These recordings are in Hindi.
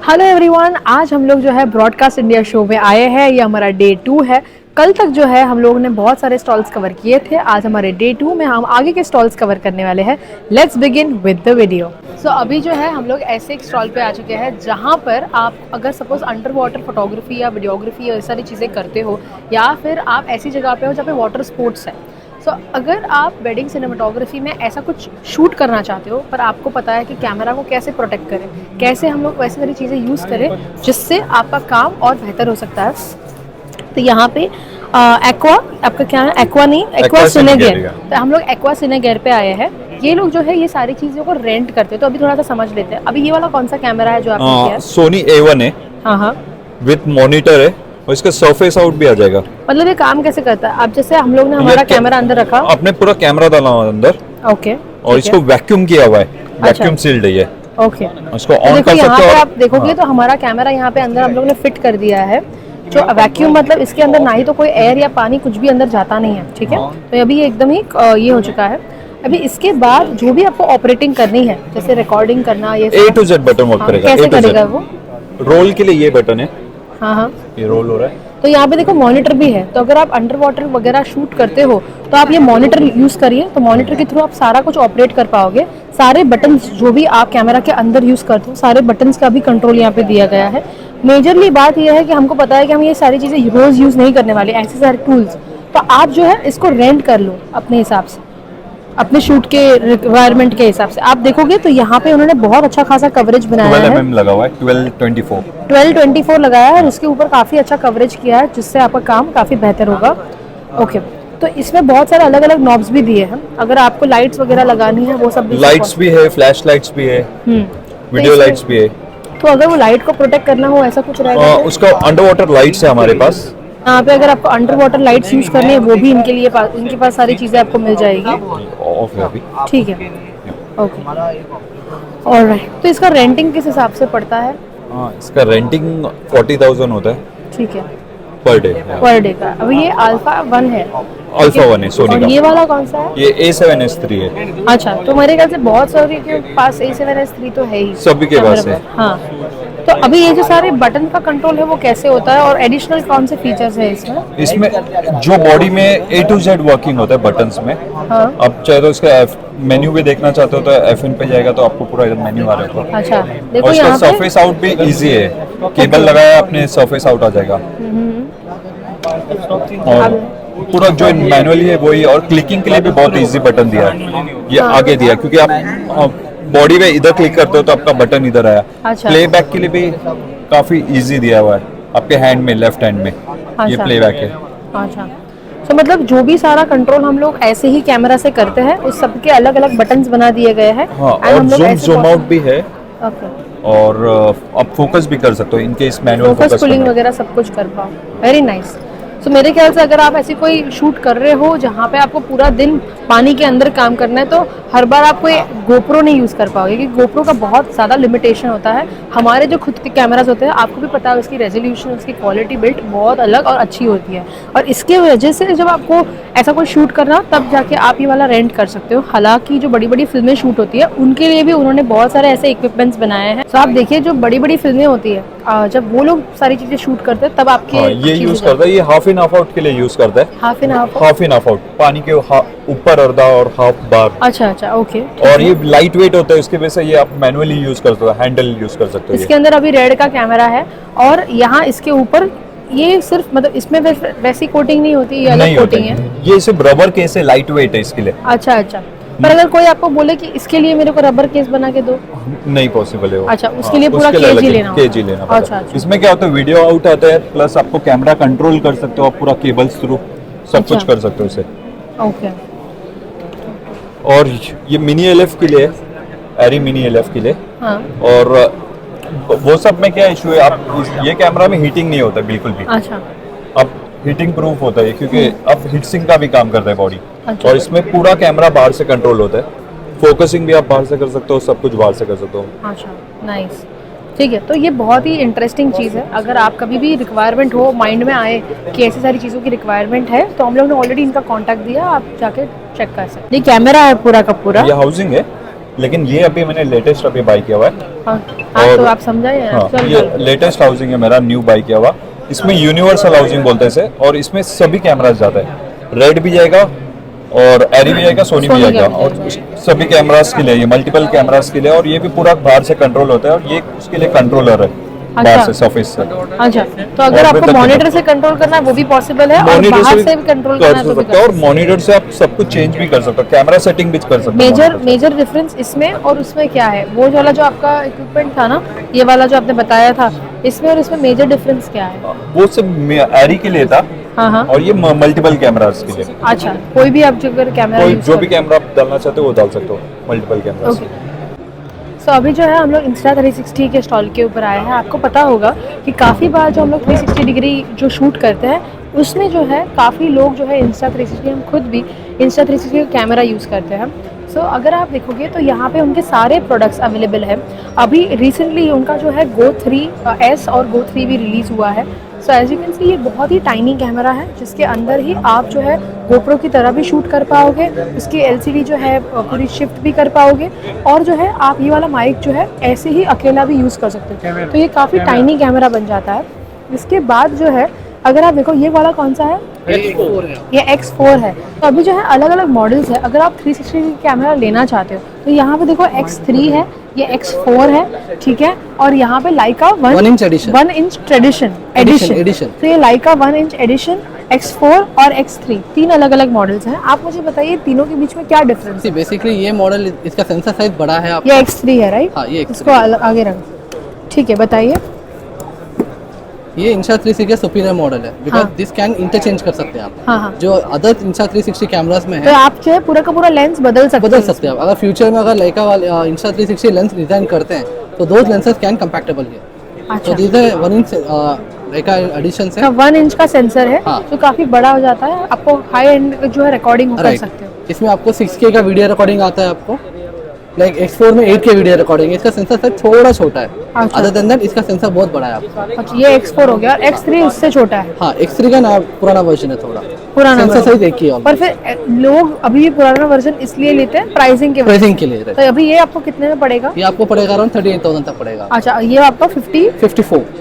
हेलो एवरीवन, आज हम लोग जो है ब्रॉडकास्ट इंडिया शो में आए हैं। ये हमारा डे 2 है। कल तक जो है हम लोगों ने बहुत सारे स्टॉल्स कवर किए थे। आज हमारे डे 2 में हम आगे के स्टॉल्स कवर करने वाले हैं। Let's begin with the video. So अभी जो है हम लोग ऐसे एक स्टॉल पे आ चुके हैं जहाँ पर आप अगर सपोज अंडर वाटर फोटोग्राफी या वीडियोग्राफी या सारी चीज़ें करते हो, या फिर आप ऐसी जगह पे हो जहाँ पे वाटर स्पोर्ट्स है। सो अगर आप वेडिंग सिनेमाटोग्राफी में ऐसा कुछ शूट करना चाहते हो, पर आपको पता है कि कैमरा को कैसे प्रोटेक्ट करें, कैसे हम लोग वैसी सारी चीज़ें यूज़ करें जिससे आपका काम और बेहतर हो सकता है, तो यहाँ पे एक्वा, आपका क्या है, एक्वा नहीं, एक्वा सिनेगेर। तो हम लोग एक्वा सिनेगेर पे आए हैं। ये लोग जो है ये सारी चीज़ों को रेंट करते हैं। तो अभी थोड़ा सा समझ लेते हैं। अभी ये वाला कौन सा कैमरा है जो आपने किया है? सोनी A1 है। हाँ, विद मॉनिटर है और इसका सरफेस आउट भी आ जाएगा। मतलब ये काम कैसे करता है? अब जैसे हम लोग ने हमारा कैमरा अंदर रखा, आपने पूरा कैमरा डाला हुआ अंदर। ओके, और इसको वैक्यूम किया हुआ है, वैक्यूम सील्ड है ये। ओके, इसको ऑन कर यहाँ सकते पे हो आप देखोगे तो हमारा कैमरा यहाँ पे अंदर हम लोग ने फिट कर दिया है। जो वैक्यूम मतलब इसके अंदर ना ही तो कोई एयर या पानी कुछ भी अंदर जाता नहीं है, ठीक है। तो अभी ये एकदम ही ये हो चुका है। अभी इसके बाद जो भी आपको ऑपरेटिंग करनी है, जैसे रिकॉर्डिंग करना, ये A to Z button work करेगा। कैसे करेगा वो? रोल के लिए ये बटन है। हाँ, ये रोल हो रहा है। तो यहाँ पे देखो मॉनिटर भी है। तो अगर आप अंडर वाटर वगैरह शूट करते हो तो आप ये मॉनिटर यूज करिए। तो मॉनिटर के थ्रू आप सारा कुछ ऑपरेट कर पाओगे। सारे बटन्स जो भी आप कैमरा के अंदर यूज करते हो, सारे बटन्स का भी कंट्रोल यहाँ पे दिया गया है। मेजरली बात यह है कि हमको पता है कि हम ये सारी चीजें रोज यूज नहीं करने वाले, ऐसे सारे टूल्स। तो आप जो है इसको रेंट कर लो अपने हिसाब से, अपने शूट के रिक्वायरमेंट के हिसाब से। आप देखोगे तो यहाँ पे उन्होंने बहुत अच्छा खासा कवरेज बनाया है। 12 mm लगा हुआ है, 1224 लगाया है और उसके ऊपर काफी अच्छा कवरेज किया है, जिससे आपका काम काफी बेहतर होगा। ओके, तो इसमें बहुत सारे अलग अलग नॉब्स भी दिए हैं। अगर आपको लाइट्स वगैरह लगानी है वो सब भी, लाइट्स भी है, फ्लैश लाइट्स भी है, वीडियो लाइट्स भी है। तो अगर वो लाइट को प्रोटेक्ट करना हो ऐसा कुछ रहेगा तो उसका अंडर वाटर लाइट्स है हमारे पास। यहाँ पे अगर आपको अंडर वाटर लाइट्स यूज करनी है वो भी इनके लिए इनके पास सारी चीजें आपको मिल जाएगी। ऑफ है अभी। ठीक है, ओके, ऑलराइट। तो इसका रेंटिंग किस हिसाब से पड़ता है? इसका रेंटिंग 40,000 होता है, ठीक है, पर डे का। अब ये अल्फा 1 है, अल्फा 1 है सोनी और का। ये वाला कौन सा है? ये A7S3 है। अच्छा, तो मेरे ख्याल से बहुत सारे के पास A7S3 तो है ही, सभी के पास है। हाँ। तो अभी ये जो सारे बटन का कंट्रोल है वो कैसे होता है, और एडिशनल कौन से फीचर्स है इसमें? इसमें जो बॉडी में A to Z वर्किंग होता है बटन्स में। हाँ। अब चाहे तो इसका मेन्यू भी देखना चाहते हो तो FN पे जाएगा तो आपको पूरा इधर मेन्यू आ रहा है। अच्छा, और देखो इसका यहाँ पे सरफेस आउट भी इजी है, केबल लगाया अपने सरफेस आउट आ जाएगा। और पूरा जो मैनुअली है वही, और क्लिकिंग के लिए भी बहुत इजी बटन दिया है। ये आगे दिया है क्योंकि आप बॉडी में इधर क्लिक करते हो तो आपका बटन इधर आया। अच्छा। प्लेबैक के लिए भी काफी इजी दिया हुआ है, आपके हैंड में, लेफ्ट हैंड में। ये प्लेबैक है। अच्छा, तो मतलब जो भी सारा कंट्रोल हम लोग ऐसे ही कैमरा से करते हैं, उस सब के अलग अलग बटन्स बना दिए गए हैं। हाँ, और जूम आउट भी है। ओके, और आप फोकस भी कर सकते हो इनके इस मैनुअल फोकस पुलिंग वगैरह सब कुछ कर पाओ। Very nice. तो मेरे ख्याल से अगर आप ऐसी कोई शूट कर रहे हो जहाँ पे आपको पूरा दिन पानी के अंदर काम करना है, तो हर बार आप कोई गोप्रो नहीं यूज़ कर पाओगे, क्योंकि गोप्रो का बहुत ज़्यादा लिमिटेशन होता है। हमारे जो खुद के कैमराज होते हैं, आपको भी पता है, उसकी रेजोल्यूशन, उसकी क्वालिटी बिल्ट बहुत अलग और अच्छी होती है। और इसके वजह से जब आपको ऐसा कोई शूट करना, तब जाके आप ये वाला रेंट कर सकते हो। हालांकि जो बड़ी बड़ी फिल्में शूट होती है उनके लिए भी उन्होंने बहुत सारे ऐसे इक्विपमेंट्स बनाए हैं। तो आप देखिए, जो बड़ी बड़ी फिल्में होती है, जब वो लोग सारी चीज़ें शूट करते हैं तब आपके ये यूज करता है। ये हाफ इन हाफ आउट के लिए यूज करता है। हाफ इन हाफ आउट पानी के ऊपर अर्धा और हाफ बार। अच्छा, ओके। और ये लाइट वेट होता है, उसकी वजह से ये आप मैनुअली यूज कर सकते हो, हैंडल यूज कर सकते हो। इसके अंदर अभी रेड का कैमरा है, और यहाँ इसके ऊपर ये सिर्फ, मतलब इसमें वैसी कोटिंग नहीं होती, ये अलग कोटिंग है। ये सिर्फ रबर केस है, लाइट वेट है इसके लिए। अच्छा, पर अगर कोई आपको बोले कि इसके लिए मेरे को रबर केस बना के दो, नहीं पॉसिबल है वो। अच्छा, उसके लिए पूरा केज ही लेना पड़ेगा। अच्छा। इसमें क्या होता है, वीडियो आउट आता है, प्लस आपको कैमरा कंट्रोल कर सकते हो आप पूरा केबल्स थ्रू, सब कुछ कर सकते हो इसे। ओके। और ये मिनी LF के लिए, एरी मिनी LF के लिए। हाँ। और वो सब में क्या इशू है, आप ये कैमरा में हीटिंग नहीं होता बिल्कुल भी। अच्छा, अब हीटिंग प्रूफ होता है क्योंकि अब हीट सिंक का भी काम करता है बॉडी। अच्छा। और इसमें पूरा कैमरा बाहर से कंट्रोल होता है, फोकसिंग भी आप बाहर से कर सकते हो, सब कुछ बाहर से कर सकते हो। अच्छा, नाइस, ठीक है। तो ये बहुत ही इंटरेस्टिंग चीज़ है। अगर आप कभी भी रिक्वायरमेंट हो, माइंड में आए कि ऐसी सारी चीज़ों की रिक्वायरमेंट है, तो हम लोग ने ऑलरेडी इनका कांटेक्ट दिया, आप जाके चेक कर सकते हैं। ये कैमरा है पूरा का पूरा, ये हाउसिंग है। लेकिन ये अभी मैंने लेटेस्ट अभी बाई किया हुआ है। हाँ, हाँ और- तो आप समझाइए। हाँ, ये लेटेस्ट हाउसिंग है मेरा, न्यू बाई किया हुआ। इसमें यूनिवर्सल हाउसिंग बोलते हैं इसे, और इसमें सभी कैमरास जाते हैं। रेड भी जाएगा और एरी भी जाएगा, सोनी भी सोनी का जाएगा, भी और सभी कैमरास के लिए, ये मल्टीपल कैमरास के लिए, और ये भी पूरा बाहर से कंट्रोल होता है, और ये उसके लिए कंट्रोलर है बाहर से, सरफेस से। अच्छा, तो अगर और आपको बेहतर मॉनिटर से कंट्रोल करना है वो भी पॉसिबल है, और मॉनिटर बाहर से से भी कंट्रोल कर करना है तो भी सकते हो, और मॉनिटर से आप सब कुछ चेंज भी कर सकते हो, कैमरा सेटिंग भी कर सकते हो। मेजर monitor से। मेजर डिफरेंस इसमें और उसमें क्या है? वो वाला जो आपका इक्विपमेंट था ना, ये वाला जो आपने बताया था, इसमें और इसमें मेजर डिफरेंस क्या है? वो सिर्फ एरी के लिए था, हाँ हाँ, और ये मल्टीपल कैमरास के लिए। अच्छा, कोई भी आप जो अगर कैमरा कोई यूज जो भी कैमरा आप डालना चाहते हो वो डाल सकते हो, मल्टीपल कैमरास। ओके। सो अभी जो है हम लोग इंस्टा 360 के स्टॉल के ऊपर आए हैं। आपको पता होगा कि काफ़ी बार जो हम लोग 360 डिग्री जो शूट करते हैं उसमें जो है काफ़ी लोग जो है इंस्टा 360, हम खुद भी इंस्टा 360 का कैमरा यूज़ करते हैं। सो अगर आप देखोगे तो यहाँ पे उनके सारे प्रोडक्ट्स अवेलेबल है। अभी रिसेंटली उनका जो है Go 3S और Go 3 भी रिलीज़ हुआ है। So as you can see, ये बहुत ही टाइनी कैमरा है जिसके अंदर ही आप जो है GoPro की तरह भी शूट कर पाओगे, उसकी LCD जो है पूरी शिफ्ट भी कर पाओगे, और जो है आप ये वाला माइक जो है ऐसे ही अकेला भी यूज़ कर सकते हो। तो ये काफ़ी टाइनी कैमरा बन जाता है। इसके बाद जो है अगर आप देखो, ये वाला कौन सा है? ये X4 है। तो अभी जो है अलग अलग मॉडल्स है। अगर आप 360 कैमरा लेना चाहते हो तो यहाँ पे देखो X3 है, ये X4 है, ठीक है, और यहाँ पे Leica 1 inch edition, 1 inch tradition edition. तो ये लाइका 1 इंच एडिशन, X4 और X3, तीन अलग अलग मॉडल्स हैं। आप मुझे बताइए तीनों के बीच में क्या डिफरेंस है? बेसिकली ये मॉडल, इसका सेंसर साइज बड़ा है आपका। ये X3 है, राइट? हाँ, ये X3 इसको आगे रख, ठीक है, बताइए। ये इंस्टा 360 का सुपीरियर मॉडल है, बिकॉज हाँ। दिस कैन इंटरचेंज कर सकते हैं आप। हाँ हाँ, जो अदर इंस्टा 360 कैमरास में तो है, आप जो है पूरा का पूरा लेंस बदल सकते हैं आप। अगर फ्यूचर में अगर लाइका वाले इंस्टा 360 लेंस डिजाइन करते हैं तो दोज लेंसेज कैन कंपैक्टेबल है। अच्छा, तो दिस है 1 इंच लाइका एडिशन से। 1 इंच का सेंसर है, हाँ। जो काफी बड़ा हो जाता है, आपको हाई एंड जो है रिकॉर्डिंग कर राइट, सकते हो। इसमें आपको 6K का वीडियो रिकॉर्डिंग आता है आपको, लाइक X4 में 8K वीडियो रिकॉर्डिंग है। इसका सेंसर साइज थोड़ा छोटा है, अच्छा। अदर देन दैट इसका सेंसर बहुत बड़ा है आपका। अच्छा, ये X4 हो गया, और X3 उससे छोटा है, हाँ, X3 का ना पुराना वर्जन है थोड़ा, पुराना सेंसर version। साइज एक ही है पर फिर लोग अभी भी पुराना वर्जन इसलिए लेते हैं प्राइसिंग के वजह प्राइसिंग के लिए। से। तो अभी ये आपको कितने में पड़ेगा? ये आपको पड़ेगा अराउंड 38,000 तक पड़ेगा। अच्छा, ये आपका 54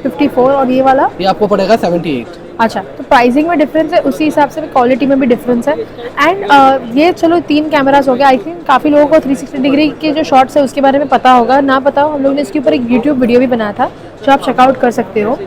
54, और ये वाला? ये आपको पड़ेगा 78। अच्छा, तो प्राइसिंग में डिफरेंस है, उसी हिसाब से क्वालिटी में भी डिफरेंस है। एंड ये चलो 3 कैमरास हो गया। आई थिंक काफ़ी लोगों को 360 डिग्री के जो शॉट्स है उसके बारे में पता होगा, ना पता हो, हम लोग ने इसके ऊपर एक यूट्यूब वीडियो भी बनाया था जो आप चेकआउट कर सकते हो।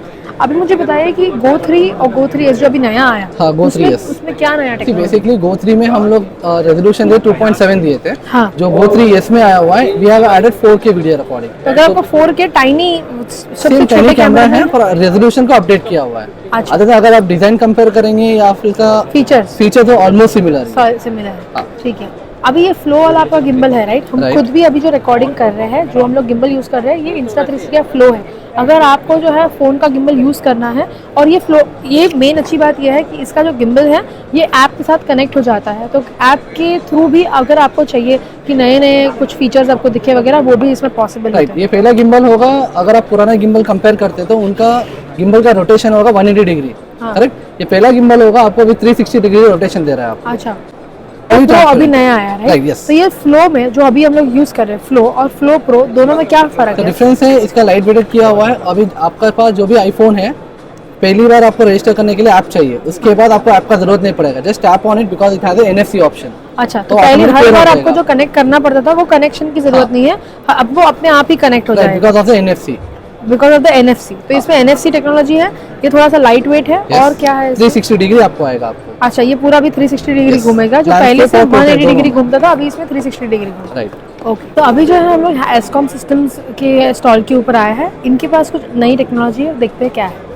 अभी मुझे बताइए कि Go 3 और Go 3S जो अभी नया आया, हाँ, Go उसमें 3S उसमें क्या नया टेक्नोलॉजी? बेसिकली Go 3 में हम लोग रेजोल्यूशन दिए 2.7 दिए थे। हाँ। जो Go 3S में आया हुआ है, we have added 4K video recording. तो अगर आपको 4K टाइनी सबसे सेम छोटे टाइनी कैमरा कैमरा है, पर रेजोल्यूशन को अपडेट किया हुआ है। अच्छा। अदर अगर आप डिजाइन कंपेयर करेंगे या फिर इसका फीचर्स फीचर तो ऑलमोस्ट सिमिलर है। सिमिलर है, हाँ। ठीक है। अभी ये फ्लो वाला आपका गिम्बल है, राइट? हम Right. खुद भी अभी जो रिकॉर्डिंग कर रहे हैं, जो हम लोग गिम्बल यूज़ कर रहे हैं, ये इंस्टा 360 का फ्लो है। अगर आपको जो है फ़ोन का गिम्बल यूज़ करना है, और ये फ्लो, ये मेन अच्छी बात यह है कि इसका जो गिम्बल है ये ऐप के साथ कनेक्ट हो जाता है। तो ऐप के थ्रू भी अगर आपको चाहिए कि नए नए कुछ फीचर्स आपको दिखे वगैरह, वो भी इसमें पॉसिबल राइट, है। ये पहला गिम्बल होगा। अगर आप पुराना गिम्बल कंपेयर करते तो उनका गिम्बल का रोटेशन होगा 180 डिग्री, हाँ। करेक्ट। ये पहला गिम्बल होगा, आपको अभी 360 डिग्री रोटेशन दे रहा है आपको। अच्छा, अभी फ्लो तो अभी correct. नया आया, Right, राइट? yes. तो ये फ्लो में जो अभी हम लोग यूज़ कर रहे हैं, फ्लो और फ्लो प्रो, दोनों में क्या फ़र्क तो है? डिफरेंस है, इसका लाइट वेटेड किया हुआ है। अभी आपके पास जो भी आईफोन है, पहली बार आपको रजिस्टर करने के लिए ऐप चाहिए, उसके बाद आपको ऐप का जरूरत नहीं पड़ेगा। Just tap on it because it has NFC option. अच्छा, तो तो पहले automatic हर clear बार हो आपको जाएगा। जो कनेक्ट करना पड़ता था वो कनेक्शन की जरूरत हाँ। नहीं है, अब वो अपने आप ही कनेक्ट हो जाएगा because of the NFC। Because of the NFC। तो इसमें NFC टेक्नोलॉजी है, ये थोड़ा सा लाइट वेट है। और क्या है इसमें? 360 डिग्री आपको आएगा आपको। अच्छा, ये पूरा भी 360 डिग्री Yes. घूमेगा, जो Landscape पहले से और portrait 180 डिग्री दोनों। घूमता था, अभी इसमें 360 डिग्री घूमता राइट, है। ओके, तो अभी जो है हम लोग एस्कॉम सिस्टम्स के स्टॉल के ऊपर आए हैं। इनके पास कुछ नई टेक्नोलॉजी है, देखते हैं क्या है।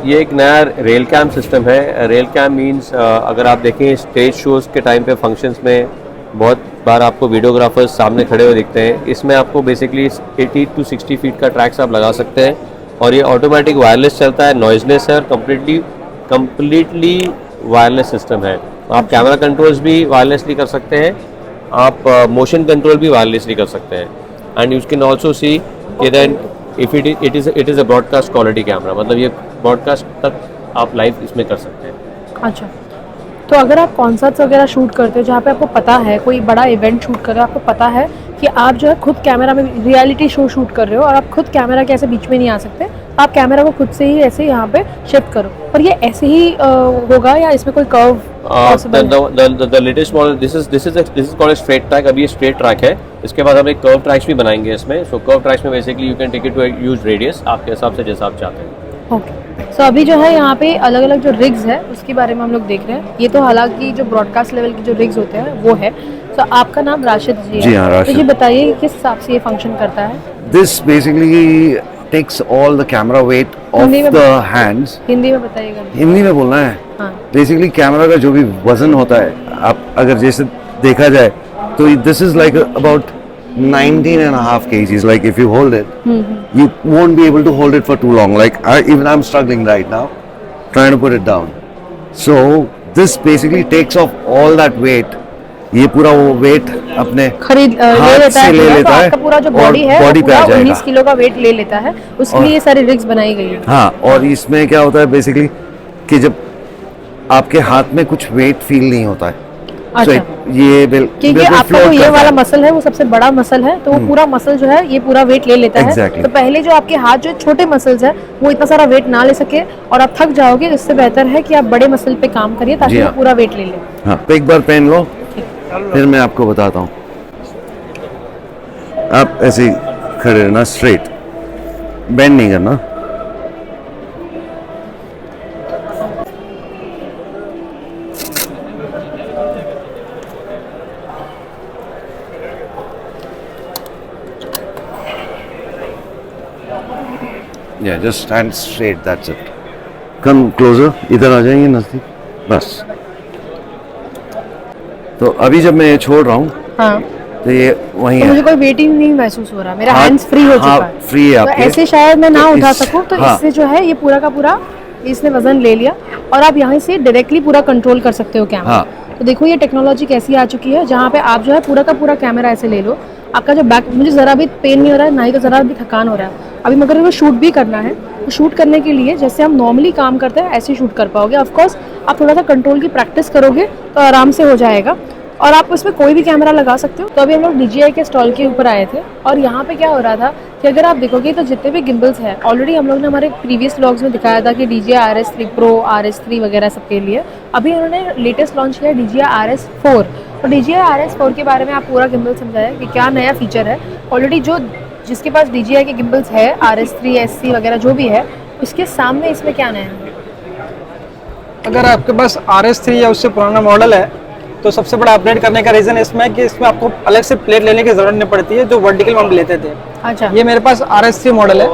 ये एक नया रेल कैम सिस्टम है। रेल कैम मीन्स अगर आप देखें स्टेज शोज़ के टाइम पे फंक्शंस में बहुत बार आपको वीडियोग्राफर्स सामने खड़े हुए दिखते हैं। इसमें आपको बेसिकली 80 to 60 फीट का ट्रैक्स आप लगा सकते हैं, और ये ऑटोमेटिक वायरलेस चलता है, नॉइजलेस है, और कम्प्लीटली वायरलेस सिस्टम है। आप कैमरा कंट्रोल्स भी वायरलेसली कर सकते हैं, आप मोशन कंट्रोल भी वायरलेसली कर सकते हैं। And you can also see कि then if it is a broadcast quality camera, मतलब ये ब्रॉडकास्ट तक आप लाइव इसमें कर सकते हैं। अच्छा, तो अगर आप कॉन्सर्ट्स वगैरह शूट करते हो जहाँ पे आपको पता है कोई बड़ा इवेंट शूट कर रहे हो, आपको पता है कि आप जो है खुद कैमरा में रियलिटी शो शूट कर रहे हो और आप खुद कैमरा के ऐसे बीच में नहीं आ सकते, आप कैमरा को खुद से ही ऐसे यहाँ पे शिफ्ट करो, पर ये ऐसे ही होगा या इसमें कोई कर्व पॉसिबल है? the latest model this is called a straight track। अभी ये straight track है, इसके बाद हम एक curve tracks भी बनाएंगे इसमें। so curve tracks में basically you can take it to a huge radius आपके हिसाब से जैसा आप चाहते हैं। ओके सो अभी जो है यहाँ पे अलग अलग जो रिग्स है उसके बारे में हम लोग देख रहे हैं। ये तो हालांकि जो ब्रॉडकास्ट लेवल की जो रिग्स होते हैं वो है। सो आपका नाम राशिद जी है? जी हाँ, राशिद। तो ये बताइए कि किस हिसाब से ये फंक्शन करता है? This basically takes all the camera weight off Hindi में the hands। हिंदी में बताइएगा। हिंदी में बोलना है। हाँ बेसिकली कैमरा का जो भी वजन होता है, आप अगर जैसे देखा जाए तो this is like about 19.5 kgs। like if you hold it, you won't be able to hold it for too long, like even I'm struggling right now trying to put it down। so this basically takes off all that weight। ये पूरा वो वेट अपने खरीद ले हाथ लेता से है ले पूरा, लेता तो है आपका पूरा जो और बॉडी है वो बॉडी पे पूरा आ जाएगा। 19 किलो का वेट ले लेता है, उसके और- लिए ये सारी रिग्स बनाई गई है। हाँ, और इसमें क्या होता है बेसिकली कि जब आपके हाथ में कुछ वेट फील नहीं होता है, अच्छा ये क्योंकि बिल्कुल आपका float जो ये करता वाला है। मसल है वो सबसे बड़ा मसल है, तो वो पूरा मसल जो है ये पूरा वेट ले लेता है। Exactly। तो पहले जो आपके हाथ जो छोटे मसल्स है वो इतना सारा वेट ना ले सके और आप थक जाओगे, इससे बेहतर है कि आप बड़े मसल पे काम करिए ताकि जी वो हाँ। पूरा वेट ले ले। हाँ, तो एक बार पहन लो फिर मैं आपको बताता हूँ। आप ऐसे ही खड़े रहना, स्ट्रेट, बेंड नहीं करना। Yeah, just stand straight, that's it। Come closer, इधर आ जाएंगे नजदीक, बस। तो अभी जब मैं ये छोड़ रहा हूँ हाँ तो ये वही तो है। मुझे कोई वेटिंग नहीं महसूस हो रहा, मेरा हाथ- हैंड्स फ्री हो चुका हाँ, है। free है तो आपके। ऐसे शायद मैं ना तो उठा इस- सकूं, तो हाँ। इससे जो है ये पूरा का पूरा इसने वजन ले लिया और आप यहाँ से डायरेक्टली पूरा कंट्रोल कर सकते हो कैमरा। हाँ। तो देखो ये टेक्नोलॉजी कैसी आ चुकी है जहाँ पे आप जो है पूरा का पूरा कैमरा ऐसे ले लो, आपका जो बैक, मुझे ज़रा भी पेन नहीं हो रहा है, ना ही तो ज़रा भी थकान हो रहा है। अभी मगर वो शूट भी करना है, तो शूट करने के लिए जैसे हम नॉर्मली काम करते हैं ऐसे ही शूट कर पाओगे। ऑफकोर्स आप थोड़ा सा कंट्रोल की प्रैक्टिस करोगे तो आराम से हो जाएगा और आप उसमें कोई भी कैमरा लगा सकते हो। तो अभी हम लोग DJI के स्टॉल के ऊपर आए थे और यहाँ पे क्या हो रहा था कि अगर आप देखोगे तो जितने भी गिम्बल्स हैं, ऑलरेडी हम लोग ने हमारे प्रीवियस व्लॉग्स में दिखाया था कि DJI RS3 Pro, RS3 वगैरह सबके लिए। अभी उन्होंने लेटेस्ट लॉन्च किया DJI RS4। तो DJI RS4 के बारे में आप पूरा गिम्बल समझाया कि क्या नया फीचर है। ऑलरेडी जो जिसके पास DJI के गिम्बल्स है RS3 SC वगैरह जो भी है, उसके सामने इसमें क्या नया है? अगर आपके पास RS3 या उससे पुराना मॉडल है तो सबसे बड़ा अपग्रेड करने का रीज़न इसमें है कि इसमें आपको अलग से प्लेट लेने की ज़रूरत नहीं पड़ती है जो वर्टिकल माउंट लेते थे। अच्छा ये मेरे पास RS3 मॉडल है,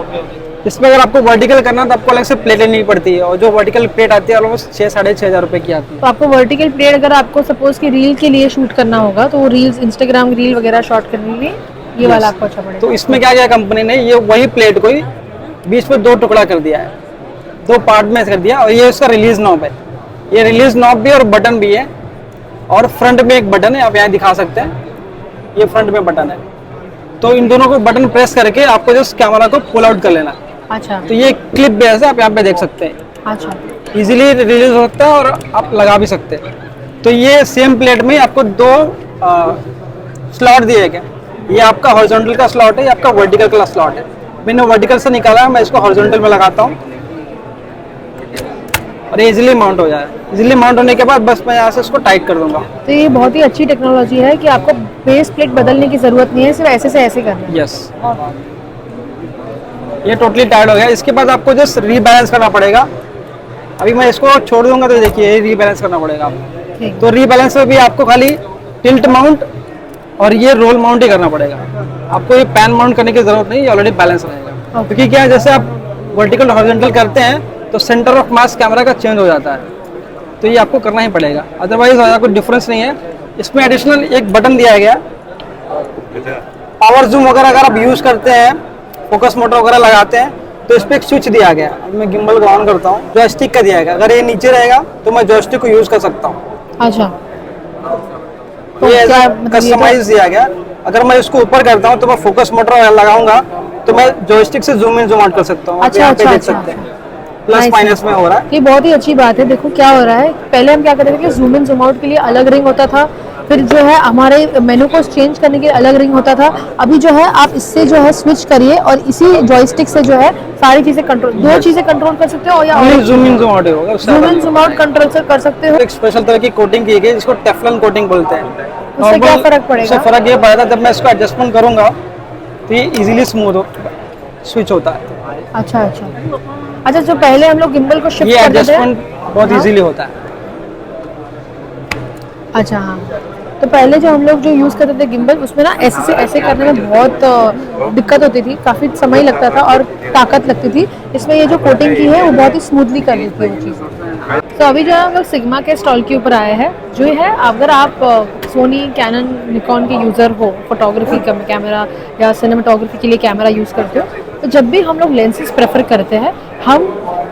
इसमें अगर आपको वर्टिकल करना है तो आपको अलग से प्लेट लेनी पड़ती है और जो वर्टिकल प्लेट आती है ऑलमोस्ट 6-6.5 हज़ार रुपये की आती है। तो आपको वर्टिकल प्लेट अगर आपको सपोज कि रील के लिए शूट करना होगा तो वो रील्स इंस्टाग्राम रील वगैरह शॉट करने के लिए ये वाला आपको अच्छा पड़ेगा। तो इसमें क्या किया कंपनी ने, ये वही प्लेट को ही बीच में 2 टुकड़ा कर दिया है, 2 पार्ट में कर दिया और ये उसका रिलीज नॉब है। ये रिलीज नॉब भी और बटन भी है और फ्रंट में एक बटन है, आप यहाँ दिखा सकते हैं, ये फ्रंट में बटन है। तो इन दोनों को बटन प्रेस करके आपको जस्ट कैमरा को पुल आउट कर लेना। अच्छा तो ये क्लिप बेस है, आप यहाँ पे देख सकते हैं, अच्छा इजीली रिलीज हो सकता है और आप लगा भी सकते हैं। तो ये सेम प्लेट में आपको 2 स्लॉट दिए गए, ये आपका हॉरिजॉन्टल का स्लॉट है, ये आपका वर्टिकल का स्लॉट है। मैंने वर्टिकल से निकाला है, मैं इसको हॉरिजॉन्टल में लगाता हूँ और ये इजीली माउंट हो जाए। इजीली माउंट होने के बाद बस मैं यहाँ से इसको टाइट कर दूंगा। तो ये बहुत ही अच्छी टेक्नोलॉजी है कि आपको बेस प्लेट बदलने की जरूरत नहीं है, सिर्फ ऐसे से ऐसे करना है। यस, ये टोटली टाइट हो गया। इसके बाद आपको जस्ट रीबैलेंस करना पड़ेगा। अभी मैं इसको छोड़ दूंगा तो देखिए ये रीबैलेंस करना पड़ेगा आपको। ठीक। तो रीबैलेंस में भी आपको खाली टिल्ट माउंट और ये रोल माउंट ही करना पड़ेगा, आपको ये पैन माउंट करने की जरूरत नहीं, ये ऑलरेडी बैलेंस रहेगा। क्योंकि क्या है, जैसे आप वर्टिकल हॉरिजॉन्टल करते हैं तो सेंटर ऑफ मास कैमरा का चेंज हो जाता है, तो ये आपको करना ही पड़ेगा, अदरवाइज कोई डिफरेंस नहीं है। इसमें एडिशनल एक बटन दिया गया, पावर जूम वगैरह अगर आप यूज़ करते हैं, फोकस मोटर वगैरह लगाते हैं तो इस पर एक स्विच दिया गया। अब मैं गिम्बल को ऑन करता हूँ, जॉयस्टिक का दिया गया, अगर ये नीचे रहेगा तो मैं जॉयस्टिक को यूज़ कर सकता हूँ। अच्छा तो ये क्या ऐसा मतलब ये कस्टमाइज दिया गया। अगर मैं इसको ऊपर करता हूँ तो मैं फोकस मोटर लगाऊंगा तो मैं जॉयस्टिक से जूम इन जूम आउट कर सकता हूँ। आप अच्छा, यहाँ पे अच्छा, देख अच्छा, सकते हैं, प्लस Nice, माइनस nice. में हो रहा है। ये बहुत ही अच्छी बात है। देखो क्या हो रहा है, पहले हम क्या करते थे कि जूम इन जूम आउट के लिए अलग रिंग होता था, फिर जो है हमारे मेनू को चेंज करने के लिए अलग रिंग होता था। अभी जो है आप इससे जो है स्विच करिए और इसी जॉयस्टिक से जो है सारी चीजें कंट्रोल, दो चीजें कंट्रोल कर सकते हो या नहीं, जूम इन जूम आउट होगा उससे जूम अलग। इन जूम आउट कंट्रोल से कर सकते हो। एक स्पेशल तरह की कोटिंग की गई जिसको टेफ्लॉन कोटिंग बोलते हैं। उससे क्या Normal- फर्क पड़ेगा? उससे फर्क ये पड़ेगा जब मैं इसको एडजस्टमेंट करूंगा तो ये इजीली स्मूथ हो स्विच होता है। अच्छा अच्छा अच्छा, जो पहले हम लोग गिम्बल को शिफ्ट ये करते थे। एडजस्टमेंट बहुत हाँ। इजीली होता है। अच्छा हाँ, तो पहले जो हम लोग जो यूज़ करते थे गिम्बल, उसमें ना ऐसे से ऐसे करने में बहुत दिक्कत होती थी, काफ़ी समय लगता था और ताकत लगती थी। इसमें ये जो कोटिंग की है वो बहुत ही स्मूथली कर देती है वो चीज़। तो अभी जो है हम लोग सिग्मा के स्टॉल के ऊपर आए हैं। जो है अगर आप सोनी, कैनन, निकॉन के यूज़र हो, फोटोग्राफी का कैमरा या सिनेमाटोग्राफी के लिए कैमरा यूज़ करते हो, तो जब भी हम लोग लेंसेज प्रेफर करते हैं, हम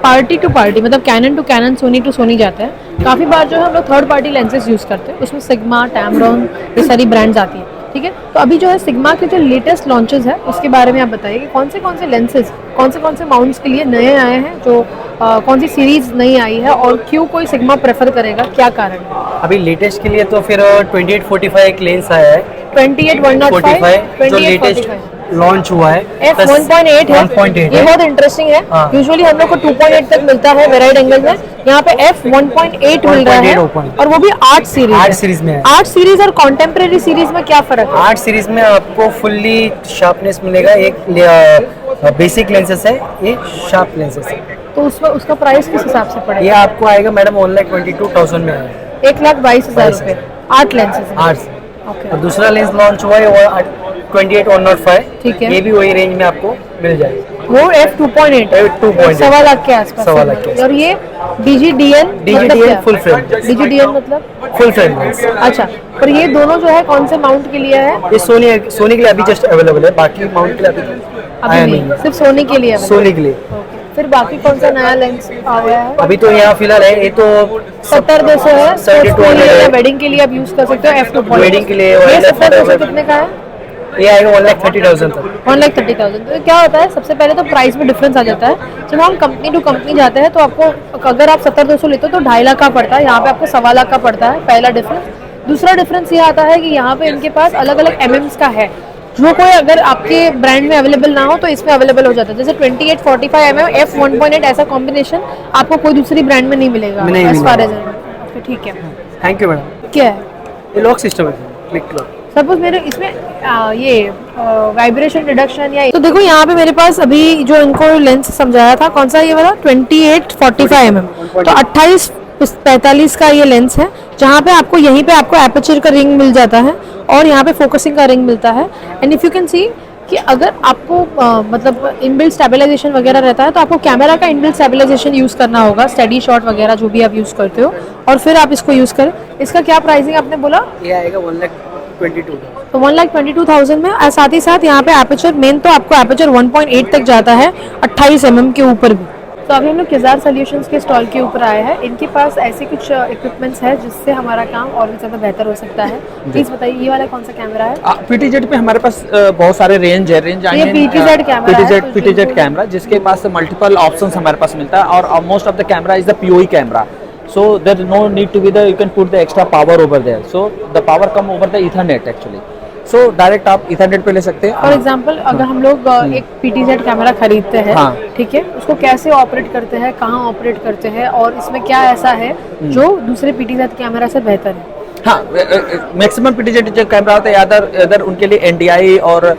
पार्टी टू पार्टी मतलब Canon to Canon, Sony to Sony जाते हैं। काफ़ी बार जो है हम लोग थर्ड पार्टी लेंसेज यूज़ करते हैं, उसमें सिग्मा, टैमरॉन, ये सारी ब्रांड्स आती हैं। ठीक है, तो अभी जो है सिग्मा के जो लेटेस्ट लॉन्चेस है उसके बारे में आप बताइए कि कौन से लेंसेज, कौन से माउंट्स के लिए नए आए हैं, जो कौन सी सीरीज नई आई है और क्यों कोई सिग्मा प्रेफर करेगा, क्या कारण है? अभी लेटेस्ट के लिए तो फिर 2845 एक लेंस आया है 28-105, जो लेटेस्ट लॉन्च हुआ है f1.8 है। 1.8 ये है। बहुत इंटरेस्टिंग है। हाँ। यूजुअली हम लोग को 2.8 तक मिलता है वेराइड एंगल में, यहाँ पे f1.8 मिल रहा है 1.8 open। और वो भी 8 सीरीज। 8 सीरीज में है। 8 सीरीज और कॉन्टेम्प्रेरी सीरीज में क्या फर्क है? 8 सीरीज में आपको फुल्ली शार्पनेस मिलेगा। एक बेसिक लेंसेस है, ये शार्प लेंसेस है। तो उसमें उसका प्राइस किस हिसाब से ये पड़ेगा? आपको आएगा मैडम 1,22,000 में है 1,22,000 रुपए 8 लेंसेज। 8। ओके, और दूसरा लेंस लॉन्च हुआ है वो 28-105। ठीक है। ये भी वही रेंज में आपको मिल जाएगा। वो f2.8 है, 2.8 सवा लाख के आसपास। सवा लाख के और ये DGDN DGDN full frame। DGDN मतलब फुल फ्रेम लेंस। अच्छा, पर ये दोनों जो है कौन से माउंट के लिए है? ये सोनी के लिए अभी जस्ट अवेलेबल है, बाकी माउंट के लिए अभी आया अभी नहीं नहीं, है। सिर्फ सोनी के लिए है। सोनी के लिए ओके, फिर बाकी कौन सा नया लेंस आ गया है? अभी तो यहाँ फिलहाल है ये तो 70-200 है, 72 या है। वेडिंग के लिए आप यूज कर सकते हो f2.8। वेडिंग के लिए ये 70-200 1,30,000 कितने का है? ये आएगा 1,30,000 तक। 1,30,000। तो क्या होता है, सबसे पहले तो प्राइस में डिफरेंस आ जाता है। जब हम कंपनी टू कंपनी जाते हैं तो आपको अगर आप 70-200 लेते हो तो 2.5 लाख का पड़ता है, यहाँ पे आपको 1.25 लाख का पड़ता है, पहला डिफरेंस। दूसरा डिफरेंस ये आता है कि यहाँ पे इनके पास अलग अलग एमएम्स का है, जो कोई अगर आपके ब्रांड में अवेलेबल ना हो तो इसमें अवेलेबल हो जाता है। जैसे 28-45 mm f1.8 ऐसा कॉम्बिनेशन आपको कोई दूसरी ब्रांड में नहीं मिलेगा। नहीं as far मिलेगा। as ओके, ठीक है। Thank you madam. क्या है? ये लॉक सिस्टम है, क्लिक लॉक। सपोज मेरे इसमें ये वाइब्रेशन रिडक्शन या तो देखो यहाँ पे मेरे पास अभी जो इनको लेंस समझाया था, कौन सा ये वाला 28-45 mm, तो 28-45 का ये लेंस है, जहाँ पे आपको यहीं पे आपको एपर्चर का रिंग मिल जाता है और यहाँ पे फोकसिंग का रिंग मिलता है। And if you can see कि अगर आपको मतलब इनबिल्ट स्टेबलाइजेशन वगैरह रहता है तो आपको कैमरा का इनबिल्ट स्टेबलाइजेशन यूज़ करना होगा, स्टडी शॉट वगैरह जो भी आप यूज़ करते हो, और फिर आप इसको यूज़ करें। इसका क्या प्राइसिंग आपने बोला? ये आएगा 1,22,000। तो 1,22,000 में, और साथ ही साथ यहाँ पे एपर्चर मेन तो आपको एपर्चर 1.8 तक जाता है 28 mm के ऊपर भी। तो अभी हम लोग किजार सॉल्यूशंस के स्टॉल के ऊपर आए हैं। इनके पास ऐसे कुछ इक्विपमेंट्स है जिससे हमारा काम और भी ज़्यादा बेहतर हो सकता है। प्लीज़ बताइए ये वाला कौन सा कैमरा है? PTZ पे हमारे पास बहुत सारे रेंज है। ये PTZ कैमरा है, तो PTZ जिनको- कैमरा जिसके पास मल्टीपल ऑप्शंस हमारे पास मिलता है और most of the camera is the POE camera, so there no need to be the you can put the extra power over there, so the power come over the ethernet actually, so direct आप ईथरनेट पे ले सकते हैं। फॉर एग्जाम्पल अगर हम लोग एक PTZ कैमरा खरीदते हैं, हाँ। ठीक है, उसको कैसे ऑपरेट करते हैं, कहाँ ऑपरेट करते हैं और इसमें क्या ऐसा है जो दूसरे PTZ कैमरा से बेहतर है? हाँ, मैक्सिमम PTZ जो कैमरा होते हैं अदर उनके लिए NDI और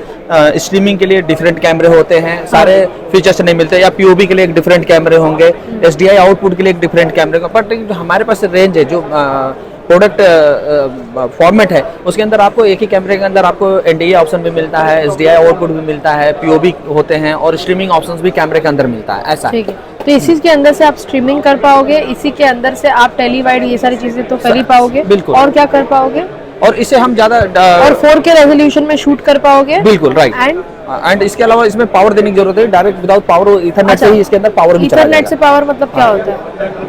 स्ट्रीमिंग के लिए डिफरेंट कैमरे होते हैं, सारे फीचर्स नहीं मिलते, या POV के लिए एक डिफरेंट कैमरे होंगे, SDI आउटपुट के लिए एक डिफरेंट कैमरे, बट हमारे पास रेंज है जो प्रोडक्ट फॉर्मेट है उसके अंदर आपको एक ही कैमरे के अंदर आपको NDI ऑप्शन भी मिलता है, SDI आउटपुट भी मिलता है, POV होते हैं और स्ट्रीमिंग ऑप्शंस भी कैमरे के अंदर मिलता है, ऐसा। ठीक है, तो इसी के अंदर से आप स्ट्रीमिंग कर पाओगे, इसी के अंदर से आप टेलीवाइड ये सारी चीजें तो कर ही पाओगे। बिल्कुल। और क्या कर पाओगे? और इससे हम ज्यादा और 4K रेजोल्यूशन में शूट कर पाओगे। बिल्कुल राइट। एंड इसके अलावा इसमें पावर देने की जरूरत है, डायरेक्ट विदाउट पावर ईथरनेट से ही इसके अंदर पावर भी चला ईथरनेट जाएगा। से पावर मतलब क्या होता है?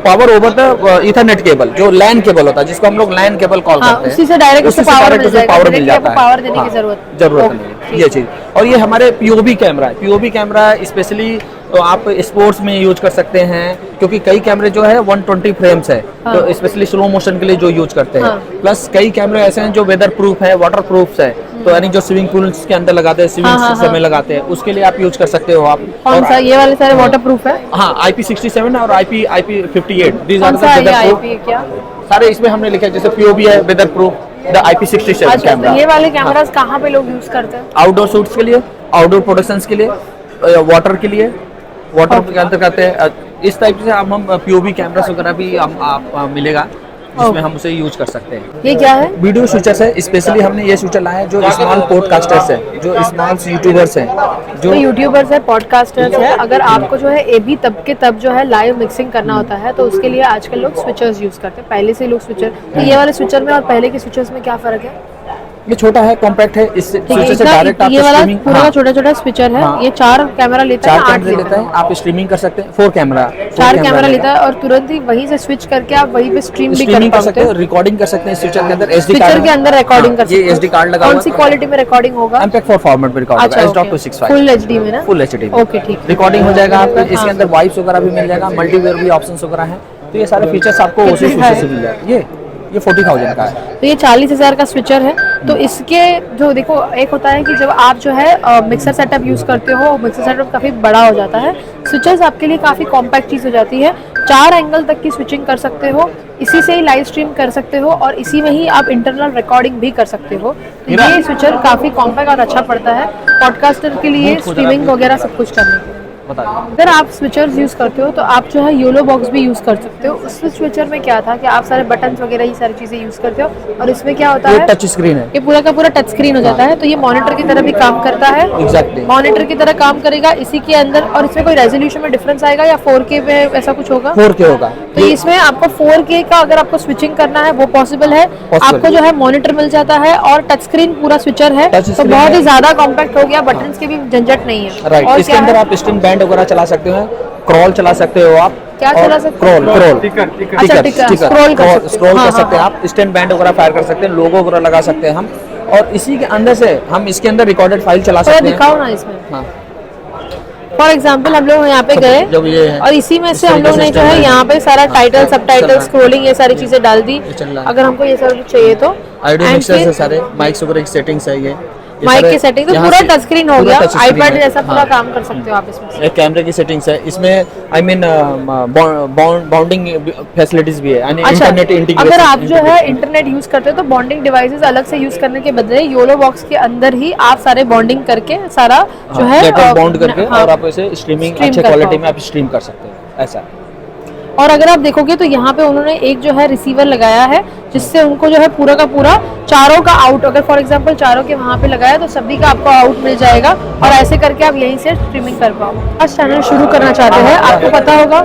Power over the Ethernet cable, जो लैन केबल होता है जिसको हम लोग लैन केबल कॉल हाँ, करते हैं, उसी से डायरेक्ट उसी उसको से पावर direct मिल उसमें जाएगा, पावर मिल directly आपको जाता है। पावर देने की हाँ, जरूरत जरूरत ओके, नहीं है। ये चीज। और ये हमारे पीओवी कैमरा है। पीओवी कैमरा स्पेशली तो आप स्पोर्ट्स में यूज कर सकते हैं, क्योंकि कई कैमरे जो है 120 फ्रेम्स है, तो स्पेशली स्लो मोशन के लिए जो यूज करते हैं। प्लस कई कैमरे ऐसे हैं जो वेदर प्रूफ है, वाटर प्रूफ है, तो यानी जो स्विमिंग पूल्स के अंदर लगाते हैं, स्विमिंग समय लगाते हैं, उसके लिए आप यूज कर सकते हो आप। कौन सा? ये वाले सारे वाटर प्रूफ है? हाँ, IP67 और IP58 दीज आर कौन द सा वेदर ये प्रूफ। IP क्या? सारे इसमें हमने लिखा है, जैसे पीओवी है वेदर प्रूफ, द IP67 अच्छा, कैमरा। तो ये वाले कैमरास कहाँ पे लोग यूज करते हैं? आउटडोर शूट्स के लिए, आउटडोर प्रोडक्शंस के लिए, वाटर के लिए, वाटर के अंदर करते हैं। इस टाइप से हम पीओवी कैमरास वगैरह भी आप मिलेगा, जिसमें हम उसे यूज कर सकते हैं। ये क्या है? वीडियो स्विचर्स है। स्पेशली हमने ये स्विचर लाया है जो स्मॉल पॉडकास्टर्स है, जो स्मॉल यूट्यूबर्स हैं, जो यूट्यूबर्स है, पॉडकास्टर्स है, अगर आपको जो है ए बी तब के तब जो है लाइव मिक्सिंग करना होता है, तो उसके लिए आजकल लोग स्विचर्स यूज करते हैं। पहले से लोग स्विचर, तो ये वाले स्विचर में और पहले के स्विचर्स में क्या फर्क है? ये छोटा है, कॉम्पैक्ट है, इस स्विचर से डायरेक्ट आप ये वाला स्ट्रीमिंग, पूरा छोटा छोटा स्विचर है। ये 4 कैमरा लेता है, 4 8 कैमरे लेता है, आप स्ट्रीमिंग कर सकते हैं। 4 कैमरा 4 कैमरा लेता है और तुरंत ही वहीं से स्विच करके आप वहीं पे स्ट्रीम भी कर सकते हो, रिकॉर्डिंग कर सकते हैं। स्विचर के अंदर SD स्विचर कार्ड के अंदर रिकॉर्डिंग कर सकते ये SD कार्ड लगा हुआ है। कौन सी क्वालिटी में रिकॉर्डिंग होगा? MPEG 4 फॉर्मेट में रिकॉर्ड अच्छा, होगा, S.265 फुल HD में ना? फुल HD ओके, ठीक है। रिकॉर्डिंग हो जाएगा आपका। इसके अंदर वाइप्स वगैरह भी मिल जाएगा, मल्टीवेयर भी ऑप्शंस वगैरह हैं, तो ये सारे फीचर्स आपको उसी स्विचर से मिल जाएगा। ये 40,000 का है। तो ये 40,000 का स्विचर है। तो इसके जो देखो, एक होता है कि जब आप जो है मिक्सर सेटअप यूज करते हो, मिक्सर सेटअप काफी बड़ा हो जाता है, स्विचर्स आपके लिए काफी कॉम्पैक्ट चीज हो जाती है। 4 एंगल तक की स्विचिंग कर सकते हो, इसी से ही लाइव स्ट्रीम कर सकते हो और इसी में ही आप इंटरनल रिकॉर्डिंग भी कर सकते हो। तो ये स्विचर काफी कॉम्पैक्ट और अच्छा पड़ता है पॉडकास्टर के लिए, स्ट्रीमिंग वगैरह सब कुछ करने के लिए। अगर आप स्विचर्स यूज करते हो तो आप जो है योलो बॉक्स भी यूज कर सकते हो। उस स्विचर में क्या था कि आप सारे बटन्स वगैरह ये सारी चीजें यूज करते हो, और इसमें क्या होता है, टच स्क्रीन है, ये पूरा का पूरा टच स्क्रीन हो जाता है। तो ये मॉनिटर की तरह भी काम करता है, एग्जैक्टली मॉनिटर की तरह काम करेगा इसी के अंदर। और इसमें कोई रेजोल्यूशन में डिफरेंस आएगा या 4K में ऐसा कुछ होगा? 4K होगा। तो इसमें आपको 4K का अगर आपको स्विचिंग करना है वो पॉसिबल है। आपको जो है मॉनिटर मिल जाता है और टच स्क्रीन पूरा स्विचर है, तो बहुत ही ज्यादा कॉम्पैक्ट हो गया, बटन्स के भी झंझट नहीं है। राइट, और इसके अंदर आप स्टैंड बैंड वगैरह चला सकते हो, क्रॉल चला सकते हो आप। क्या चला सकते हो? क्रॉल स्क्रॉल कर सकते हैं आप, स्टैंड बैंड वगैरह फायर कर सकते हैं, लोगो वगैरह लगा सकते हैं हम, और इसी के अंदर से हम इसके अंदर रिकॉर्डेड फाइल चला सकते हैं। दिखाओ ना इसमें। हाँ, फॉर एग्जाम्पल हम लोग यहाँ पे गए जब ये है, और इसी में से हम लोग ने जो है यहाँ पे सारा टाइटल, सब टाइटल, स्क्रोलिंग, ये सारी चीजें डाल दी। अगर हमको ये सब चाहिए तो ऑडियो मिक्सर्स है सारे, माइक्स वगैरह की सेटिंग्स है, ये माइक की सेटिंग, तो पूरा टच स्क्रीन हो गया, आईपैड जैसा पूरा हाँ। काम कर सकते हो आप इसमें। एक कैमरे की सेटिंग्स है इसमें, आई मीन बाउंडिंग फैसिलिटीज भी है, यानी अच्छा, इंटरनेट इंटीग्रेशन। अगर आप जो है इंटरनेट यूज करते हो तो बॉन्डिंग डिवाइसेस अलग से यूज करने के बदले योलो बॉक्स के अंदर ही आप सारे बॉन्डिंग करके सारा जो है नेटवर्क बाउंड करके हाँ, और आप इसे स्ट्रीमिंग stream अच्छे कर क्वालिटी पाओ। में आप स्ट्रीम कर सकते हो, ऐसा। और अगर आप देखोगे तो यहाँ पे उन्होंने एक जो है रिसीवर लगाया है, जिससे उनको जो है पूरा का पूरा चारों का आउट, अगर फॉर एग्जांपल चारों के वहाँ पे लगाया तो सभी का आपको आउट मिल जाएगा, और ऐसे करके आप यहीं से स्ट्रीमिंग कर पाओ। आज चैनल शुरू करना चाहते हैं, आपको पता होगा,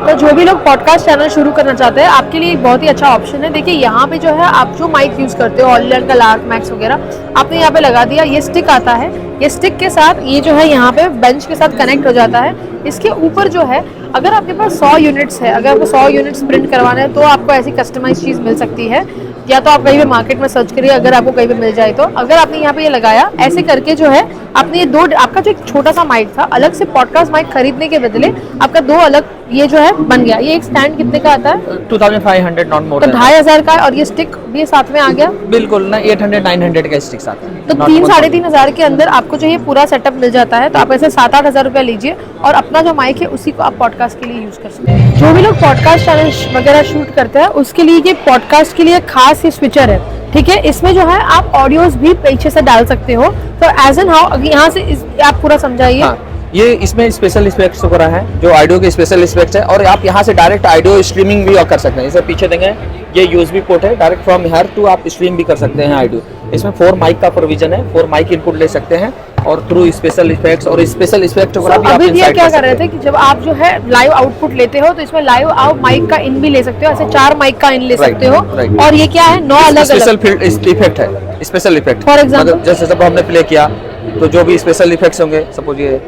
तो जो भी लोग पॉडकास्ट चैनल शुरू करना चाहते हैं आपके लिए एक बहुत ही अच्छा ऑप्शन है। देखिए यहाँ पे जो है आप जो माइक यूज करते हो, ऑनलाइन का लार्क मैक्स वगैरह, आपने यहाँ पे लगा दिया, ये स्टिक आता है, ये स्टिक के साथ ये जो है यहाँ पे बेंच के साथ कनेक्ट हो जाता है। इसके ऊपर जो है, अगर आपके पास 100 यूनिट्स है, अगर आपको 100 यूनिट्स प्रिंट करवाना है तो आपको ऐसी कस्टमाइज चीज़ मिल सकती है, या तो आप कहीं पे मार्केट में सर्च करिए, अगर आपको कहीं पे मिल जाए तो। अगर आपने यहाँ पे ये लगाया, ऐसे करके जो है आपने ये आपका जो एक छोटा सा माइक था, अलग से पॉडकास्ट माइक खरीदने के बदले आपका 2 अलग ये जो है बन गया। ये एक स्टैंड कितने का आता है? 2500 नॉट मोर, तो 2500 का, और ये स्टिक भी साथ में आ गया। बिल्कुल ना, 800-900 का स्टिक्स आता है। तो 3-3,500 के अंदर आपको जो ये पूरा सेटअप मिल जाता है। तो आप ऐसे 7-8 रुपया लीजिए और अपना जो माइक है उसी को आप पॉडकास्ट के लिए यूज कर सकते हैं। जो भी लोग पॉडकास्ट चैनल वगैरह शूट करते हैं उसके लिए ये पॉडकास्ट के लिए खास ये स्विचर है, ठीक है। इसमें जो है आप ऑडियोज भी पीछे से डाल सकते हो। तो एज एन हाउ, यहाँ से आप पूरा समझाइए। हाँ, ये इसमें स्पेशल इफेक्ट्स वगैरह है, जो ऑडियो के स्पेशल इफेक्ट्स है, और आप यहाँ से डायरेक्ट ऑडियो स्ट्रीमिंग भी कर सकते हैं। जैसे पीछे देंगे, ये यूएसबी पोर्ट है, डायरेक्ट फ्रॉम हियर टू आप स्ट्रीम भी कर सकते हैं ऑडियो। इसमें 4 माइक का प्रोविजन है, 4 माइक इनपुट ले सकते हैं, और थ्रू स्पेशल इफेक्ट्स और स्पेशल इफेक्ट वगैरह भी आप अभी इनसाइड क्या कर कर रहे सकते थे कि जब आप जो है लाइव आउटपुट लेते हो तो इसमें लाइव आउट माइक का इन भी ले सकते हो, ऐसे 4 माइक का इन ले सकते हो। और ये क्या है, 9 अलग स्पेशल अलग इफेक्ट है, स्पेशल इफेक्ट। फॉर एग्जांपल जैसे जब हमने प्ले किया तो जो भी स्पेशल इफेक्ट्स होंगे, सपोज ये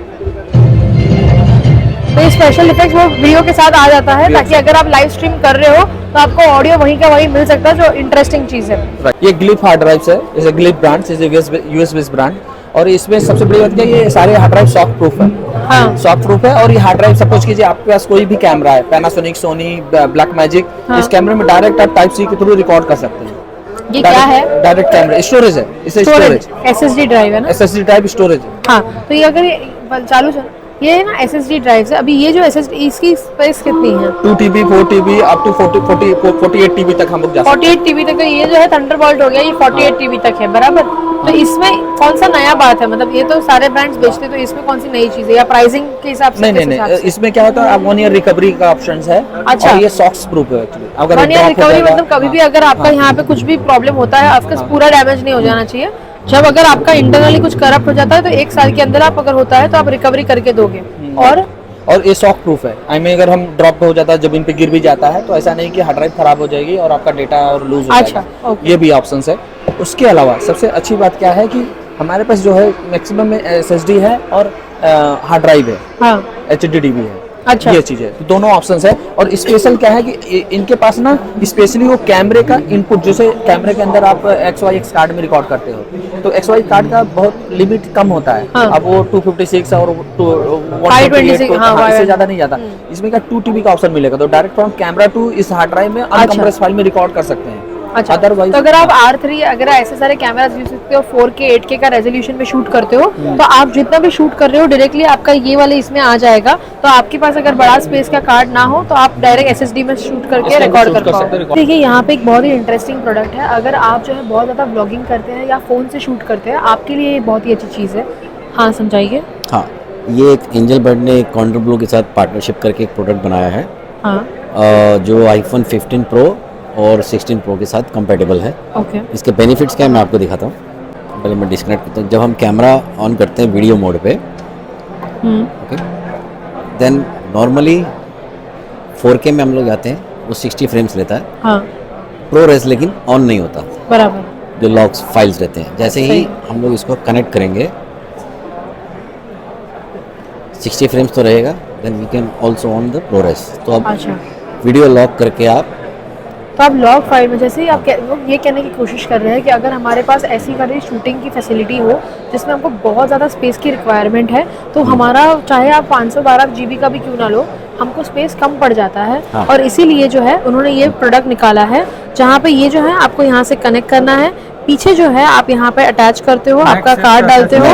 तो ये स्पेशल इफेक्ट्स वो वीडियो के साथ आ जाता है, ताकि अगर आप लाइव स्ट्रीम कर रहे हो तो आपको ऑडियो वहीं का वहीं मिल सकता है, जो इंटरेस्टिंग चीज़ है। ये ग्लिप हार्ड ड्राइव है, इसे ग्लिप ब्रांड, इसे यूएस बेस्ड ब्रांड। और इसमें सबसे बड़ी बात क्या है, ये सारे हार्ड ड्राइव शॉक प्रूफ है। हाँ। शॉक प्रूफ है। और ये हार्ड ड्राइव सपोज कीजिए आपके पास कोई भी कैमरा है, पैनासोनिक, सोनी, ब्लैक मैजिक, इस कैमरे में डायरेक्ट आप टाइप सी के थ्रू रिकॉर्ड कर सकते हैं। ये क्या है? डायरेक्ट कैमरा स्टोरेज है, इसे स्टोरेज SSD ड्राइव है ना? SSD ड्राइव स्टोरेज है। हाँ, तो ये अगर चालू ये है ना SSD ड्राइव है। अभी ये जो SSD, इसकी स्पेस कितनी है? 2 TB 4 TB up to 48 TB तक हम लोग जा सकते 48 TB तक। ये जो है थंडरबोल्ट हो गया, ये 48 TB तक है, बराबर। तो इसमें कौन सा नया बात है? मतलब ये तो सारे ब्रांड्स बेचते, तो इसमें कौन सी नई चीज है, या प्राइसिंग के हिसाब से? हैं। नहीं, इसमें क्या होता है, 1 ईयर रिकवरी का ऑप्शन है। अच्छा। और ये सॉक्स प्रूफ है एक्चुअली। अगर 1 ईयर रिकवरी मतलब कभी भी अगर आपका हाँ। यहाँ पे कुछ भी प्रॉब्लम होता है, आपका पूरा डैमेज नहीं हो जाना चाहिए। जब अगर आपका इंटरनली कुछ करप्ट हो जाता है, तो 1 साल के अंदर आप अगर होता है तो आप रिकवरी करके दोगे। और ये शॉक प्रूफ है। आई मीन अगर हम ड्रॉप हो जाता है, जमीन पे गिर भी जाता है, तो ऐसा नहीं कि हार्ड ड्राइव खराब हो जाएगी और आपका डेटा और लूज हो अच्छा, जाएगा। ओके। ये भी ऑप्शन है। उसके अलावा सबसे अच्छी बात क्या है कि हमारे पास जो है मैक्सिमम में SSD है और हार्ड ड्राइव है। हाँ। HDD भी है। अच्छा। ये चीज है, तो दोनों ऑप्शंस है। और स्पेशल क्या है कि इनके पास ना स्पेशली वो कैमरे का इनपुट, जैसे कैमरे के अंदर आप XY कार्ड में रिकॉर्ड करते हो, तो XY कार्ड का बहुत लिमिट कम होता है। हाँ। अब वो 256 और 526, हाँ, इससे ज्यादा नहीं जाता। इसमें क्या 2 TB का ऑप्शन मिलेगा, तो डायरेक्ट फ्रॉम कैमरा टू इस हार्ड ड्राइव में अनकम्प्रेस फाइल में रिकॉर्ड कर सकते हैं। अच्छा, अदरवाइज तो अगर आप R3 अगर ऐसे सारे कैमरास यूज करते हो, 4K 8K का रेजोल्यूशन में शूट करते हो, तो आप जितना भी शूट कर रहे हो डायरेक्टली आपका ये वाले इसमें आ जाएगा। तो आपके पास अगर बड़ा स्पेस का कार्ड ना हो, तो आप डायरेक्ट SSD में शूट करके रिकॉर्ड कर पाओ। देखिए, यहाँ पे एक बहुत ही इंटरेस्टिंग प्रोडक्ट है। अगर आप जो है बहुत ज़्यादा ब्लॉगिंग करते हैं या फ़ोन से शूट करते हैं, आपके लिए ये बहुत ही अच्छी चीज़ है। हाँ, समझाइए। हाँ, ये एक एंजल बर्ड ने कॉन्ट्रो ब्लू के साथ पार्टनरशिप करके एक प्रोडक्ट बनाया है। हाँ। जो iPhone 15 Pro और 16 Pro के साथ कंपैटिबल है। ओके। इसके बेनिफिट्स क्या है मैं आपको दिखाता हूँ। पहले मैं डिस्कनेक्ट करता हूँ। जब हम कैमरा ऑन करते हैं वीडियो मोड पे, ओके, देन नॉर्मली 4K में हम लोग जाते हैं, वो 60 फ्रेम्स लेता है। हाँ। ProRes लेकिन ऑन नहीं होता, बराबर। जो लॉग्स फाइल्स रहते हैं। जैसे ही हम लोग इसको कनेक्ट करेंगे, 60 फ्रेम्स तो रहेगा, then we can also on the ProRes। तो अब अच्छा, वीडियो लॉक करके आप तो आप लॉग फाइल में, जैसे ही आप लोग ये कहने की कोशिश कर रहे हैं कि अगर हमारे पास ऐसी वाली शूटिंग की फैसिलिटी हो जिसमें हमको बहुत ज़्यादा स्पेस की रिक्वायरमेंट है, तो हमारा चाहे आप 512 GB का भी क्यों ना लो, हमको स्पेस कम पड़ जाता है। हाँ। और इसीलिए जो है उन्होंने ये प्रोडक्ट निकाला है, जहाँ पे ये जो है आपको यहाँ से कनेक्ट करना है, पीछे जो है आप यहाँ पे अटैच करते हो, आपका कार्ड डालते हो,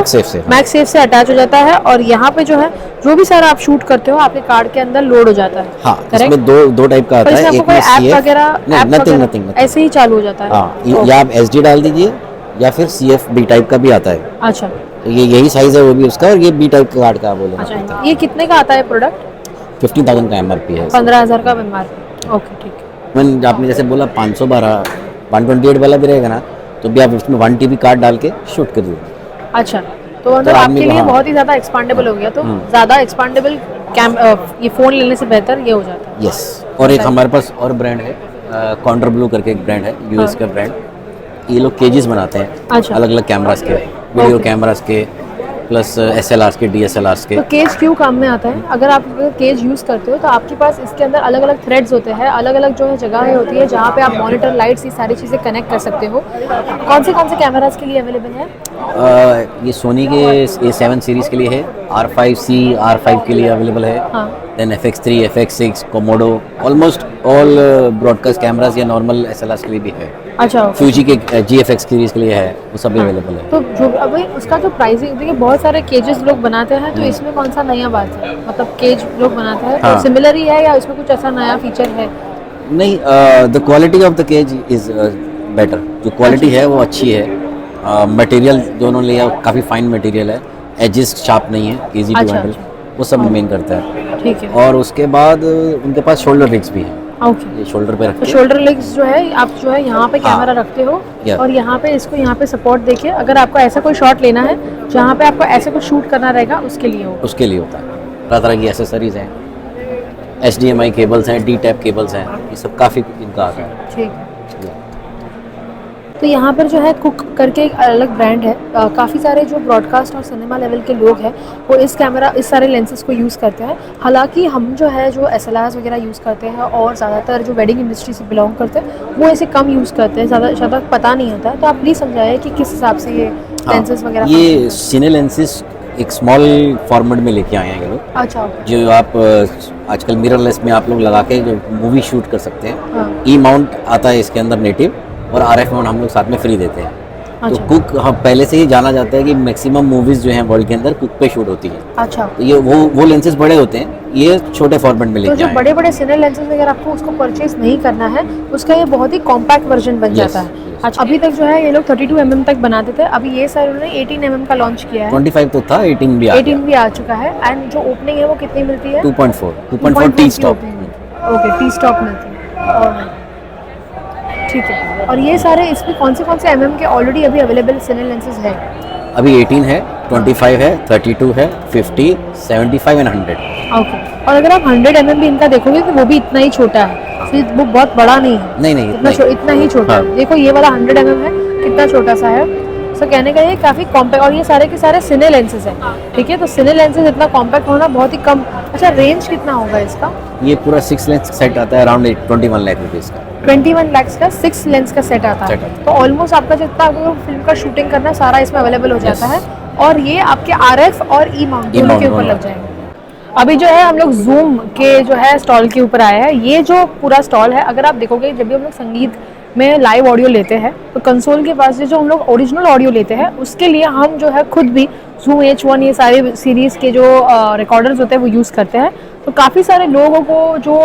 मैक्सेफ से अटैच हो जाता है, और यहाँ पे जो है जो भी सारा आप शूट करते हो आपके कार्ड के अंदर लोड हो जाता है। हाँ, Correct? इसमें दो टाइप का आता है। एक में ऐप वगैरह नथिंग ऐसे ही चालू हो जाता है। हाँ, या आप SD डाल दीजिए या फिर CF-B टाइप का भी आता है। अच्छा, तो ये यही साइज है वो भी उसका, और ये B टाइप का कार्ड का बोले। अच्छा, ये कितने का आता है प्रोडक्ट? 15,000 का MRP है। 15,000 का MRP। ओके, ठीक है। मैंने आपने जैसे बोला 512 128 वाला भी रहेगा ना, तो भी आप उसमें 1 TB कार्ड डाल के शूट कर दीजिए। अच्छा, तो मतलब आदमी आपके को, लिए हाँ। बहुत ही ज़्यादा एक्सपांडेबल हो गया, तो ज़्यादा एक्सपांडेबल ये फ़ोन लेने से बेहतर ये हो जाता है। यस। और एक हमारे पास और ब्रांड है, कॉन्ट्रो ब्लू करके एक ब्रांड है, US का ब्रांड। ये लोग केजेस बनाते हैं, अच्छा। अलग अलग कैमरास के, वीडियो कैमरास के, प्लस SLRs के, DSLRs के। तो केज क्यों काम में आता है? अगर आप केज यूज़ करते हो तो आपके पास इसके अंदर अलग अलग थ्रेड्स होते हैं, अलग अलग जो है जगह होती है जहाँ पे आप मॉनिटर, लाइट्स, ये सारी चीज़ें कनेक्ट कर सकते हो। कौन से कैमरास के लिए अवेलेबल है? ये सोनी के A7 सीरीज के लिए है, R5C, R5 के लिए अवेलेबल है। हाँ। Then FX3, FX6, Komodo, almost all broadcast cameras या नॉर्मल SLRs के लिए भी है। अच्छा, फ्यूजी के GFX सीरीज के लिए है, वो सब भी अवेलेबल है। तो जो अभी उसका जो प्राइसिंग, देखिए बहुत सारे केजेस लोग बनाते हैं, तो इसमें कौन सा नया बात है? मतलब केज लोग बनाते हैं तो हाँ। सिमिलर ही है या इसमें कुछ ऐसा नया फीचर है? नहीं, the quality of the cage is better. जो क्वालिटी है वो अच्छी है। मटेरियल जो उन्होंने लिया काफ़ी फाइन मटेरियल है, एजेस शार्प नहीं है, इजी टू अच्छा, हैंडल, वो सब मेन करता है। ठीक है। और उसके बाद उनके पास शोल्डर रिग्स भी हैं, ओके, ये शोल्डर पे तो रखते हैं। शोल्डर लेग्स जो है आप जो है यहाँ पे कैमरा रखते हो, या। और यहाँ पे इसको यहाँ पे सपोर्ट देखिए, अगर आपको ऐसा कोई शॉट लेना है जहाँ पे आपको ऐसे कुछ शूट करना रहेगा उसके लिए हो। उसके लिए होता है। तरह तरह की एसेसरीज हैं, HDMI केबल्स हैं, D-Tap केबल्स हैं, ये सब काफ़ी इनका आता है। ठीक है। तो यहाँ पर जो है कुक करके एक अलग ब्रांड है, काफ़ी सारे जो ब्रॉडकास्ट और सिनेमा लेवल के लोग हैं वो इस सारे लेंसेज को यूज़ करते हैं। हालांकि हम जो है जो SLRs वगैरह यूज़ करते हैं और ज़्यादातर जो वेडिंग इंडस्ट्री से बिलोंग करते हैं वो ऐसे कम यूज़ करते हैं, ज़्यादा पता नहीं होता है। तो आप प्लीज़ समझाइए कि किस हिसाब से ये लेंसेज वगैरह ये सिने लेंसेज एक स्मॉल फॉर्मेट में लेके आए हैं ये लोग, अच्छा जो आप आजकल मिररलेस में आप लोग लगा के जो मूवी शूट कर सकते हैं। हाँ। ई माउंट आता है इसके अंदर नेटिव, और RF माउंट हम लोग साथ में फ्री देते हैं। तो अच्छा। कुक हम पहले से ही जाना जाता है कि मैक्सिमम मूवीज जो हैं वर्ल्ड के अंदर कुक पे शूट होती है। अच्छा, तो ये वो लेंसेज बड़े होते हैं, ये छोटे फॉर्मेट में तो लेके जो आए हैं। बड़े बड़े सिने लेंसेज वगैरह आपको उसको परचेज नहीं करना है, उसका ये बहुत ही कॉम्पैक्ट वर्जन बन Yes, जाता है। yes। अच्छा, अभी तक जो है ये लोग 32 mm तक बनाते थे, अभी ये सारे उन्होंने 18 mm का लॉन्च किया है। 25 तो था, 18 भी आ 18 भी आ चुका है। एंड जो ओपनिंग है वो कितनी मिलती है? 2.4 T stop. Okay, T stop मिलती है। और ठीक है, और ये सारे इसमें कौन से mm के ऑलरेडी अभी अवेलेबल सिने लेंसेज है? अभी 18 है, 25 है, 32 है, 50, 75 एंड 100। ओके, और अगर आप 100 mm भी इनका देखोगे तो वो भी इतना ही छोटा है, तो वो बहुत बड़ा नहीं है। नहीं इतना ही छोटा है। देखो ये वाला 100 mm है, कितना छोटा सा है। सो कहने का ये काफ़ी कॉम्पैक्ट, और ये सारे के सारे सिने लेंसेज हैं, ठीक है। तो सिने लेंसेज इतना कॉम्पैक्ट होना बहुत ही कम। अच्छा, रेंज कितना होगा इसका? ये पूरा 6 लेंस सेट आता है अराउंड 21 लाख रुपीज़ का। 21 लाख का 6 लेंस का सेट आता है। Set आता है। तो ऑलमोस्ट आपका जितना अगर फिल्म का शूटिंग करना है सारा इसमें अवेलेबल हो जाता है, और ये आपके RF और ई माउंट दोनों के ऊपर लग जाएंगे। अभी जो है हम लोग जूम के जो है स्टॉल के ऊपर आए हैं। ये जो पूरा स्टॉल है, अगर आप देखोगे जब भी हम लोग संगीत में लाइव ऑडियो लेते हैं तो कंसोल के पास जो हम लोग ओरिजिनल ऑडियो लेते हैं उसके लिए हम जो है खुद भी Zoom H1 ये सारे सीरीज़ के जो रिकॉर्डर्स होते हैं वो यूज़ करते हैं। तो काफ़ी सारे लोगों को जो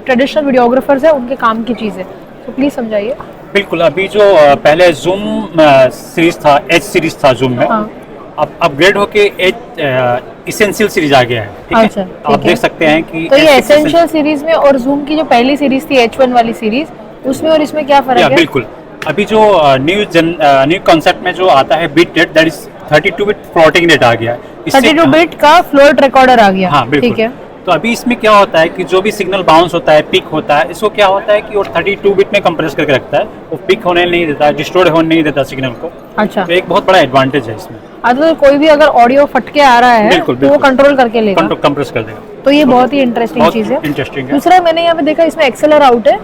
ट्रेडिशनल वीडियोग्राफर्स हैं उनके काम की चीज़ है, तो प्लीज़ समझाइए। बिल्कुल, अभी जो पहले जूम सीरीज था, एच सीरीज था जूम में, हाँ। अब अपग्रेड होके एच इसेंशियल सीरीज आ गया है। ठीक अच्छा, है, ठीक आप है। देख सकते हैं कि तो ये H6 एसेंशियल सीरीज में और जूम की जो पहली सीरीज थी H1 वाली सीरीज, उसमें और इसमें क्या फर्क या है? बिल्कुल, अभी जो न्यू कॉन्सेप्ट में जो आता है bit rate, that is 32 bit floating rate आ गया है। 32 बिट का फ्लोट रिकॉर्डर आ गया। हाँ बिल्कुल। ठीक है। तो अभी इसमें क्या होता है कि जो भी सिग्नल बाउंस होता है, पिक होता है, इसको क्या होता है कि वो 32 बिट में कंप्रेस करके रखता है, वो पिक होने नहीं देता, डिस्टोर्ट होने नहीं देता सिग्नल को। अच्छा, तो एक बहुत बड़ा एडवांटेज है इसमें। तो कोई भी अगर ऑडियो फटके आ रहा है बिल्कुल, तो वो बिल्कुल। कंट्रोल करके लेगा, कंप्रेस कर देगा। तो ये बहुत ही इंटरेस्टिंग बहुत चीज़ है। इंटरेस्टिंग है। दूसरा मैंने यहाँ पे देखा इसमें एक्सेलर आउट है।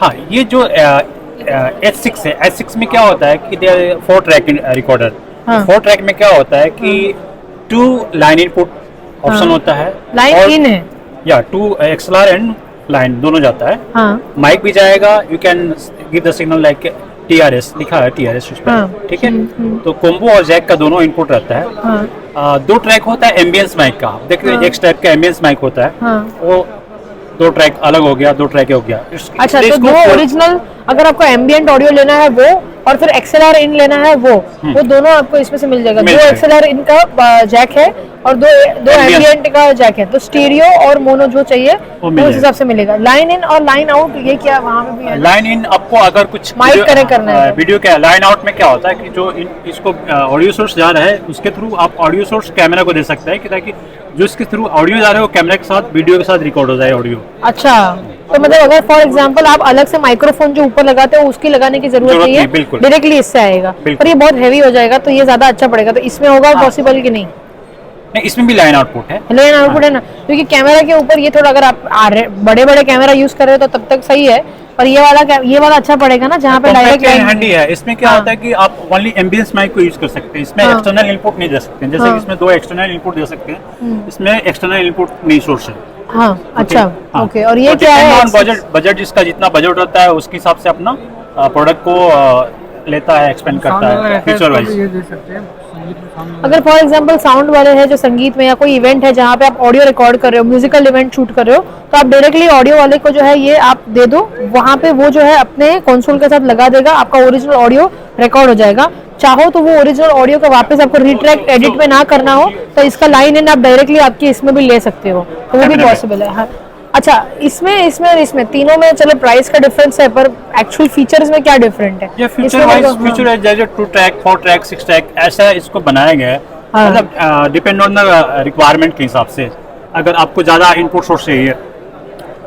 हाँ, ये जो H6 है, H6 में क्या होता है कि 4 ट्रैक रिकॉर्डर। हाँ। 4 ट्रैक में क्या होता है कि 2 लाइन इनपुट ऑप्शन हाँ। होता है, लाइन इन है। या 2 XLR एंड लाइन दोनों जाता है। हाँ। माइक भी जाएगा, you can give the signal like TRS, लिखा है TRS उस पर। हाँ। ठीक है, तो कोम्बो और जैक का दोनों इनपुट रहता है। हाँ। 2 ट्रैक होता है एम्बियंस माइक का, देख रहे हैं, एक टाइप का एम्बियंस माइक होता है, हाँ। वो 2 ट्रैक अलग हो गया, 2 ट्रैक हो गया। अच्छा, तो दो ओरिजिनल, अगर आपको एम्बियंट ऑडियो लेना है वो, और फिर XLR इन लेना है वो दोनों आपको इसमें से मिल जाएगा। मिल 2 जाएगा। XLR इन का जैक है और दो एम्बियंट का जैक है, तो स्टीरियो और मोनो जो चाहिए वो वो मिल उस हिसाब से मिलेगा। लाइन इन और लाइन आउट ये क्या वहाँ पे भी है? लाइन इन आपको अगर कुछ माइक कनेक्ट करना है तो। वीडियो क्या लाइन आउट में क्या होता है कि जो इसको ऑडियो सोर्स जा रहा है उसके थ्रू आप ऑडियो सोर्स कैमरा को दे सकते हैं, कि ताकि जो इसके थ्रू ऑडियो जा रहा है वो कैमरा के साथ वीडियो के साथ रिकॉर्ड हो जाए ऑडियो। अच्छा, तो मतलब अगर फॉर एग्जांपल आप अलग से माइक्रोफोन जो ऊपर लगाते हो उसकी लगाने की जरूरत नहीं है, बिल्कुल। डायरेक्टली इससे आएगा। बिल्कुल। पर ये बहुत हैवी हो जाएगा तो ये ज्यादा अच्छा पड़ेगा, तो इसमें होगा पॉसिबल कि नहीं? नहीं, इसमें भी लाइन आउटपुट है। लाइन आउटपुट है ना, क्योंकि कैमरा के ऊपर ये थोड़ा, अगर आप बड़े बड़े कैमरा यूज कर रहे हो तो तब तक सही है, पर ये वाला अच्छा पड़ेगा ना जहाँ पे डायरेक्ट हैंडी है। इसमें क्या होता है कि आप ओनली एम्बियंस माइक को यूज कर सकते हैं, इसमें हाँ। एक्सटर्नल इनपुट नहीं दे सकते हैं। जैसे हाँ। कि इसमें 2 एक्सटर्नल इनपुट दे सकते हैं, इसमें एक्सटर्नल इनपुट नहीं सोर्स है। हाँ। अच्छा, हाँ। ओके। और ये तो क्या है? बजट जिसका जितना बजट होता है उसके हिसाब से अपना प्रोडक्ट को लेता है, एक्सपेंड करता है फीचर वाइज। अगर फॉर एग्जांपल साउंड वाले हैं जो संगीत में, या कोई इवेंट है जहाँ पे आप ऑडियो रिकॉर्ड कर रहे हो, म्यूजिकल इवेंट शूट कर रहे हो, तो आप डायरेक्टली ऑडियो वाले को जो है ये आप दे दो, वहाँ पे वो जो है अपने कंसोल के साथ लगा देगा, आपका ओरिजिनल ऑडियो रिकॉर्ड हो जाएगा। चाहो तो वो ओरिजिनल ऑडियो का वापस आपको रिट्रैक्ट एडिट में ना करना हो तो इसका लाइन इन आप डायरेक्टली आपकी इसमें भी ले सकते हो, तो वो भी पॉसिबल है। हाँ। अच्छा, इसमें तीनों में चलो प्राइस का डिफरेंस है, पर एक्चुअल फीचर्स में क्या डिफरेंट है? ये फीचर वाइज फीचर है, जैसे 2 ट्रैक 4 ट्रैक 6 ट्रैक ऐसा इसको बनाया गया है, हाँ। मतलब डिपेंड ऑन द रिक्वायरमेंट के हिसाब से। अगर आपको ज़्यादा इनपुट सोर्स चाहिए,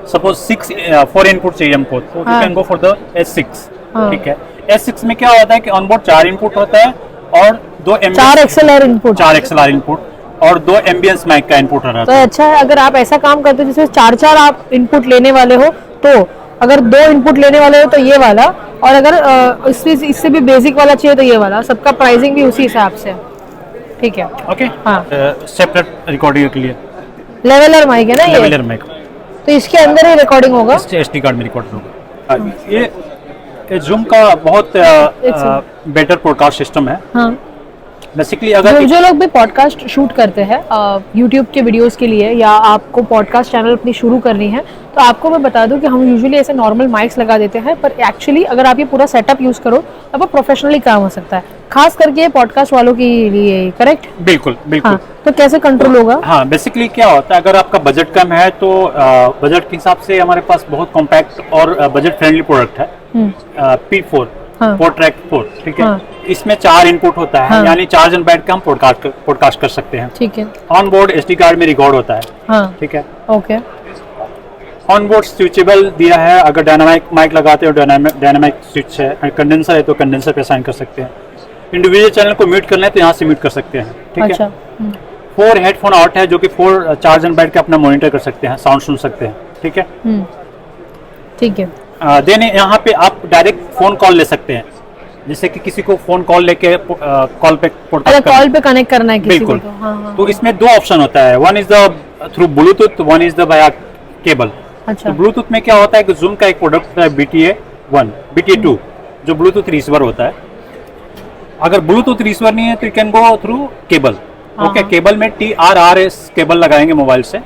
सपोज 4 इनपुट चाहिए हमको, तो you can go for the H6। हाँ। ठीक है, S6 में क्या होता है कि ऑनबोर्ड 4 इनपुट होता है और 2 4 XLR इनपुट, 4 XLR इनपुट और 2 एम्बियंस माइक का इनपुट रहता तो है। अच्छा है अगर आप ऐसा काम करते हो जिसमें 4 आप इनपुट लेने वाले हो, तो अगर 2 इनपुट लेने वाले हो तो ये वाला, और अगर इससे भी बेसिक वाला चाहिए तो ये वाला, सबका प्राइसिंग भी उसी हिसाब से है। ठीक है, ओके, हाँ। सेपरेट रिकॉर्डिंग के लिए लेवलर माइक है ना ये, लेवलर माइक, तो इसके अंदर ही रिकॉर्डिंग होगा। SD कार्ड में रिकॉर्ड होगा। ये जूम का बहुत बेटर पॉडकास्ट सिस्टम है। हाँ, बेसिकली अगर जो लोग भी पॉडकास्ट शूट करते हैं यूट्यूब के वीडियोस के लिए, या आपको पॉडकास्ट चैनल अपनी शुरू करनी है, तो आपको मैं बता दूं कि हम यूजुअली ऐसे नॉर्मल माइक्स लगा देते हैं, पर एक्चुअली अगर आप ये पूरा सेटअप यूज करो तो आपका प्रोफेशनली काम हो सकता है, खास करके पॉडकास्ट वालों के लिए। करेक्ट? बिल्कुल बिल्कुल। हाँ, तो कैसे कंट्रोल होगा? हाँ, बेसिकली क्या होता है, अगर आपका बजट कम है तो बजट के हिसाब से हमारे पास बहुत कॉम्पैक्ट और बजट फ्रेंडली प्रोडक्ट है, P4 हाँ। 4 ट्रैक 4, ठीक है। हाँ। इसमें 4 इनपुट होता है, हाँ। यानी 4 जन बैठ के हम पॉडकास्ट कर सकते हैं। ठीक है। ऑन बोर्ड SD कार्ड में रिकॉर्ड होता है, हाँ, ठीक है। ओके। ऑन बोर्ड स्विचेबल दिया है, अगर डायनामिक माइक लगाते हो डायनामिक स्विच है, कंडेंसर है तो कंडेंसर पे असाइन कर सकते हैं। इंडिविजुअल चैनल को म्यूट करना है तो यहाँ से म्यूट कर सकते हैं, ठीक अच्छा। है। 4 हेडफोन आउट है, जो कि 4 जन बैठ के अपना मॉनिटर कर सकते हैं, साउंड सुन सकते हैं, ठीक है। ठीक है। देन यहाँ पे आप डायरेक्ट फोन कॉल ले सकते हैं, जैसे कि किसी को फोन कॉल लेके कॉल पे अगर कॉल पे कनेक्ट करना है किसी को बिल्कुल। तो, हाँ। तो इसमें 2 ऑप्शन होता है, one is the through Bluetooth, one is the via cable. अच्छा। तो ब्लूटूथ में क्या होता है कि जूम का एक प्रोडक्ट होता है BTA1, BTA2, जो ब्लूटूथ रिसीवर होता है। अगर ब्लूटूथ रिसीवर नहीं है तो you can go through cable. Okay, cable में TRRS केबल लगाएंगे मोबाइल से,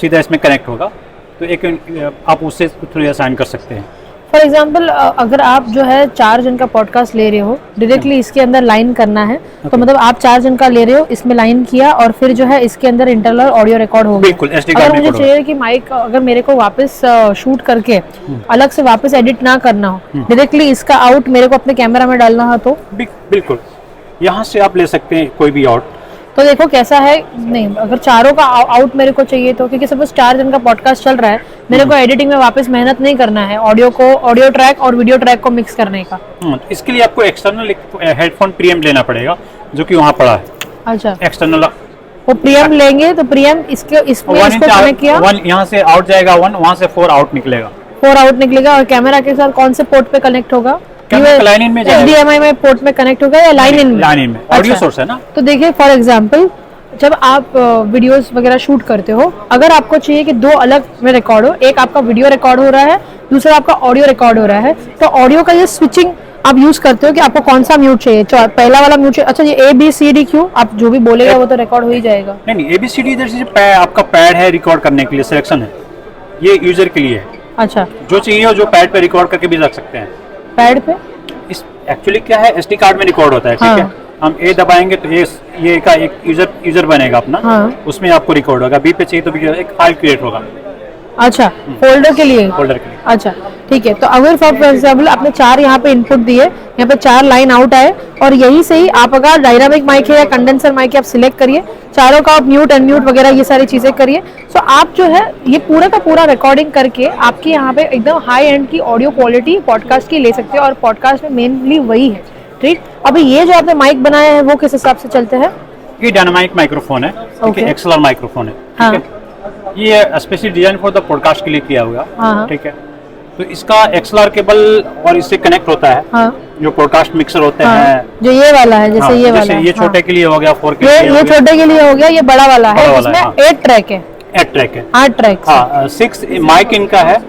सीधा इसमें कनेक्ट होगा, तो एक आप उससे थ्रू असाइन कर सकते हैं। फॉर एग्जाम्पल अगर आप जो है 4 जन का पॉडकास्ट ले रहे हो, डायरेक्टली इसके अंदर लाइन करना है, तो मतलब आप 4 जन का ले रहे हो, इसमें लाइन किया और फिर जो है इसके अंदर इंटरनल ऑडियो रिकॉर्ड हो गया। बिल्कुल, SD अगर कार्ड मुझे में चाहिए कि माइक अगर मेरे को वापस शूट करके अलग से वापस एडिट ना करना हो, डायरेक्टली इसका आउट मेरे को अपने कैमरा में डालना हो तो बिल्कुल यहाँ से आप ले सकते हैं कोई भी आउट। तो देखो कैसा है, नहीं अगर चारों का आउट मेरे को चाहिए तो, क्योंकि सपोज 4 जन का पॉडकास्ट चल रहा है, मेरे को एडिटिंग में वापस मेहनत नहीं करना है ऑडियो ट्रैक और वीडियो ट्रैक को मिक्स करने का। इसके लिए आपको एक्सटर्नल हेडफोन प्रीएम्प लेना पड़ेगा, जो कि वहाँ पड़ा है। अच्छा, एक्सटर्नल वो प्रीएम्प लेंगे तो प्रीएम्प इसमें इसको कनेक्ट किया, 1 यहाँ से आउट जाएगा 1, वहाँ से 4 आउट निकलेगा, 4 आउट निकलेगा, और कैमरा के साथ कौन से पोर्ट पे कनेक्ट होगा? लाइन इन में जाएगा, HDMI में पोर्ट में कनेक्ट होगा या लाइन इन में? लाइन इन में, ऑडियो सोर्स है ना। तो देखिए फॉर एग्जांपल जब आप वीडियोस वगैरह शूट करते हो, अगर आपको चाहिए कि 2 अलग में रिकॉर्ड हो, एक आपका वीडियो रिकॉर्ड हो रहा है, दूसरा आपका ऑडियो रिकॉर्ड हो रहा है, तो ऑडियो का ये स्विचिंग आप यूज करते हो कि आपको कौन सा म्यूट चाहिए, पहला वाला म्यूट चाहिए। अच्छा, ये ABCDQ आप जो भी बोलेगा वो तो रिकॉर्ड हो ही जाएगा। नहीं, ABCD इधर से आपका पैड है रिकॉर्ड करने के लिए, सिलेक्शन है, ये यूजर के लिए है। अच्छा, जो चाहिए हो जो पैड पे रिकॉर्ड करके भी रख सकते हैं। पैड पे इस एक्चुअली क्या है, SD कार्ड में रिकॉर्ड होता है, ठीक है। हम A दबाएंगे तो ये का एक यूजर बनेगा अपना, उसमें आपको रिकॉर्ड होगा। B पे चाहिए तो भी एक फाइल क्रिएट होगा। अच्छा, फोल्डर के लिए? फोल्डर के लिए। अच्छा, ठीक है। तो अगर फॉर एग्जाम्पल आपने 4 यहाँ पे इनपुट दिए, यहाँ पे 4 लाइन आउट आए, और यही से ही आप अगर डायनामिक माइक है या कंडेंसर माइक है आप सिलेक्ट करिए, चारों का आप म्यूट अनम्यूट वगैरह ये सारी चीजें करिए, तो आप जो है ये पूरा का पूरा रिकॉर्डिंग करके आपके यहाँ पे एकदम हाई एंड की ऑडियो क्वालिटी पॉडकास्ट की ले सकते हो। और पॉडकास्ट में मेनली वही है, ठीक। अभी ये जो आपने माइक बनाया है वो किस हिसाब से चलते हैं? ये डायनामिक माइक्रोफोन है, ठीक है, XLR माइक्रोफोन है, ठीक है। ये specially design for the podcast के लिए किया हुआ, ठीक है। तो इसका XLR केबल और इससे कनेक्ट होता है, जो पॉडकास्ट मिक्सर होते हैं, जो ये वाला है, जैसे ये वाला है, ये छोटे के लिए हो गया, 4 के लिए ये छोटे के लिए हो गया, ये बड़ा वाला है, इसमें 8 ट्रैक है। 8 ट्रैक है, 8 ट्रैक। हाँ, 6 माइक इनका है,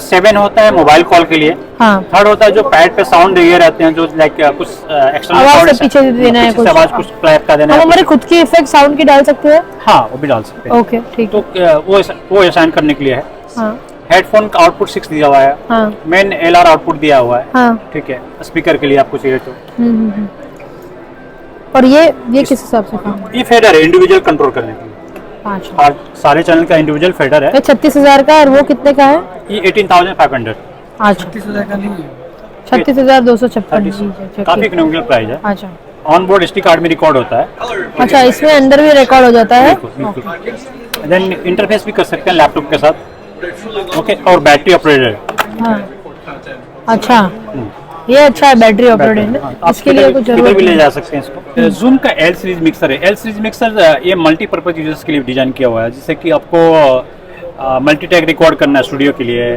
7 होता है मोबाइल कॉल के लिए, 3rd होता है जो पैड पे साउंड दिए रहते हैं, जो लाइक कुछ एक्सटर्नल आवाज से पीछे देना है, कुछ आवाज कुछ क्लैप का देना हम है, हमारे खुद की इफेक्ट साउंड की डाल सकते हैं। हाँ, वो भी डाल सकते हैं। ओके, ठीक। तो वो असाइन करने के लिए है। हाँ, हेडफोन का आउटपुट 6 दिया हुआ है, मेन LR आउटपुट दिया हुआ है, ठीक है। स्पीकर के लिए आपको चाहिए तो। और ये किस हिसाब से काम? ये फेडर है, इंडिविजुअल कंट्रोल करने के लिए। अच्छा, सारे चैनल का इंडिविजुअल फेडर है। 36,000 का, और वो कितने का है? ये 18,500। अच्छा, 36,000 का नहीं है, 36,256। काफी इकोनॉमिकल प्राइस है। अच्छा, ऑन बोर्ड SD कार्ड में रिकॉर्ड होता है। अच्छा, इसमें अंदर भी रिकॉर्ड हो जाता है। बिल्कुल। देन इंटरफेस भी कर सकते हैं लैपटॉप के साथ, ओके। और बैटरी ऑपरेटेड है। हाँ, अच्छा, ये अच्छा है बैटरी ऑपरेटेड है, आप इसके लिए कुछ किधर जरूरत भी ले नहीं। जा सकते हैं इसको। जूम का एल सीरीज मिक्सर है। एल सीरीज मिक्सर ये मल्टीपर्पज यूजर्स के लिए डिजाइन किया हुआ है, जैसे कि आपको मल्टीटैग रिकॉर्ड करना है स्टूडियो के लिए,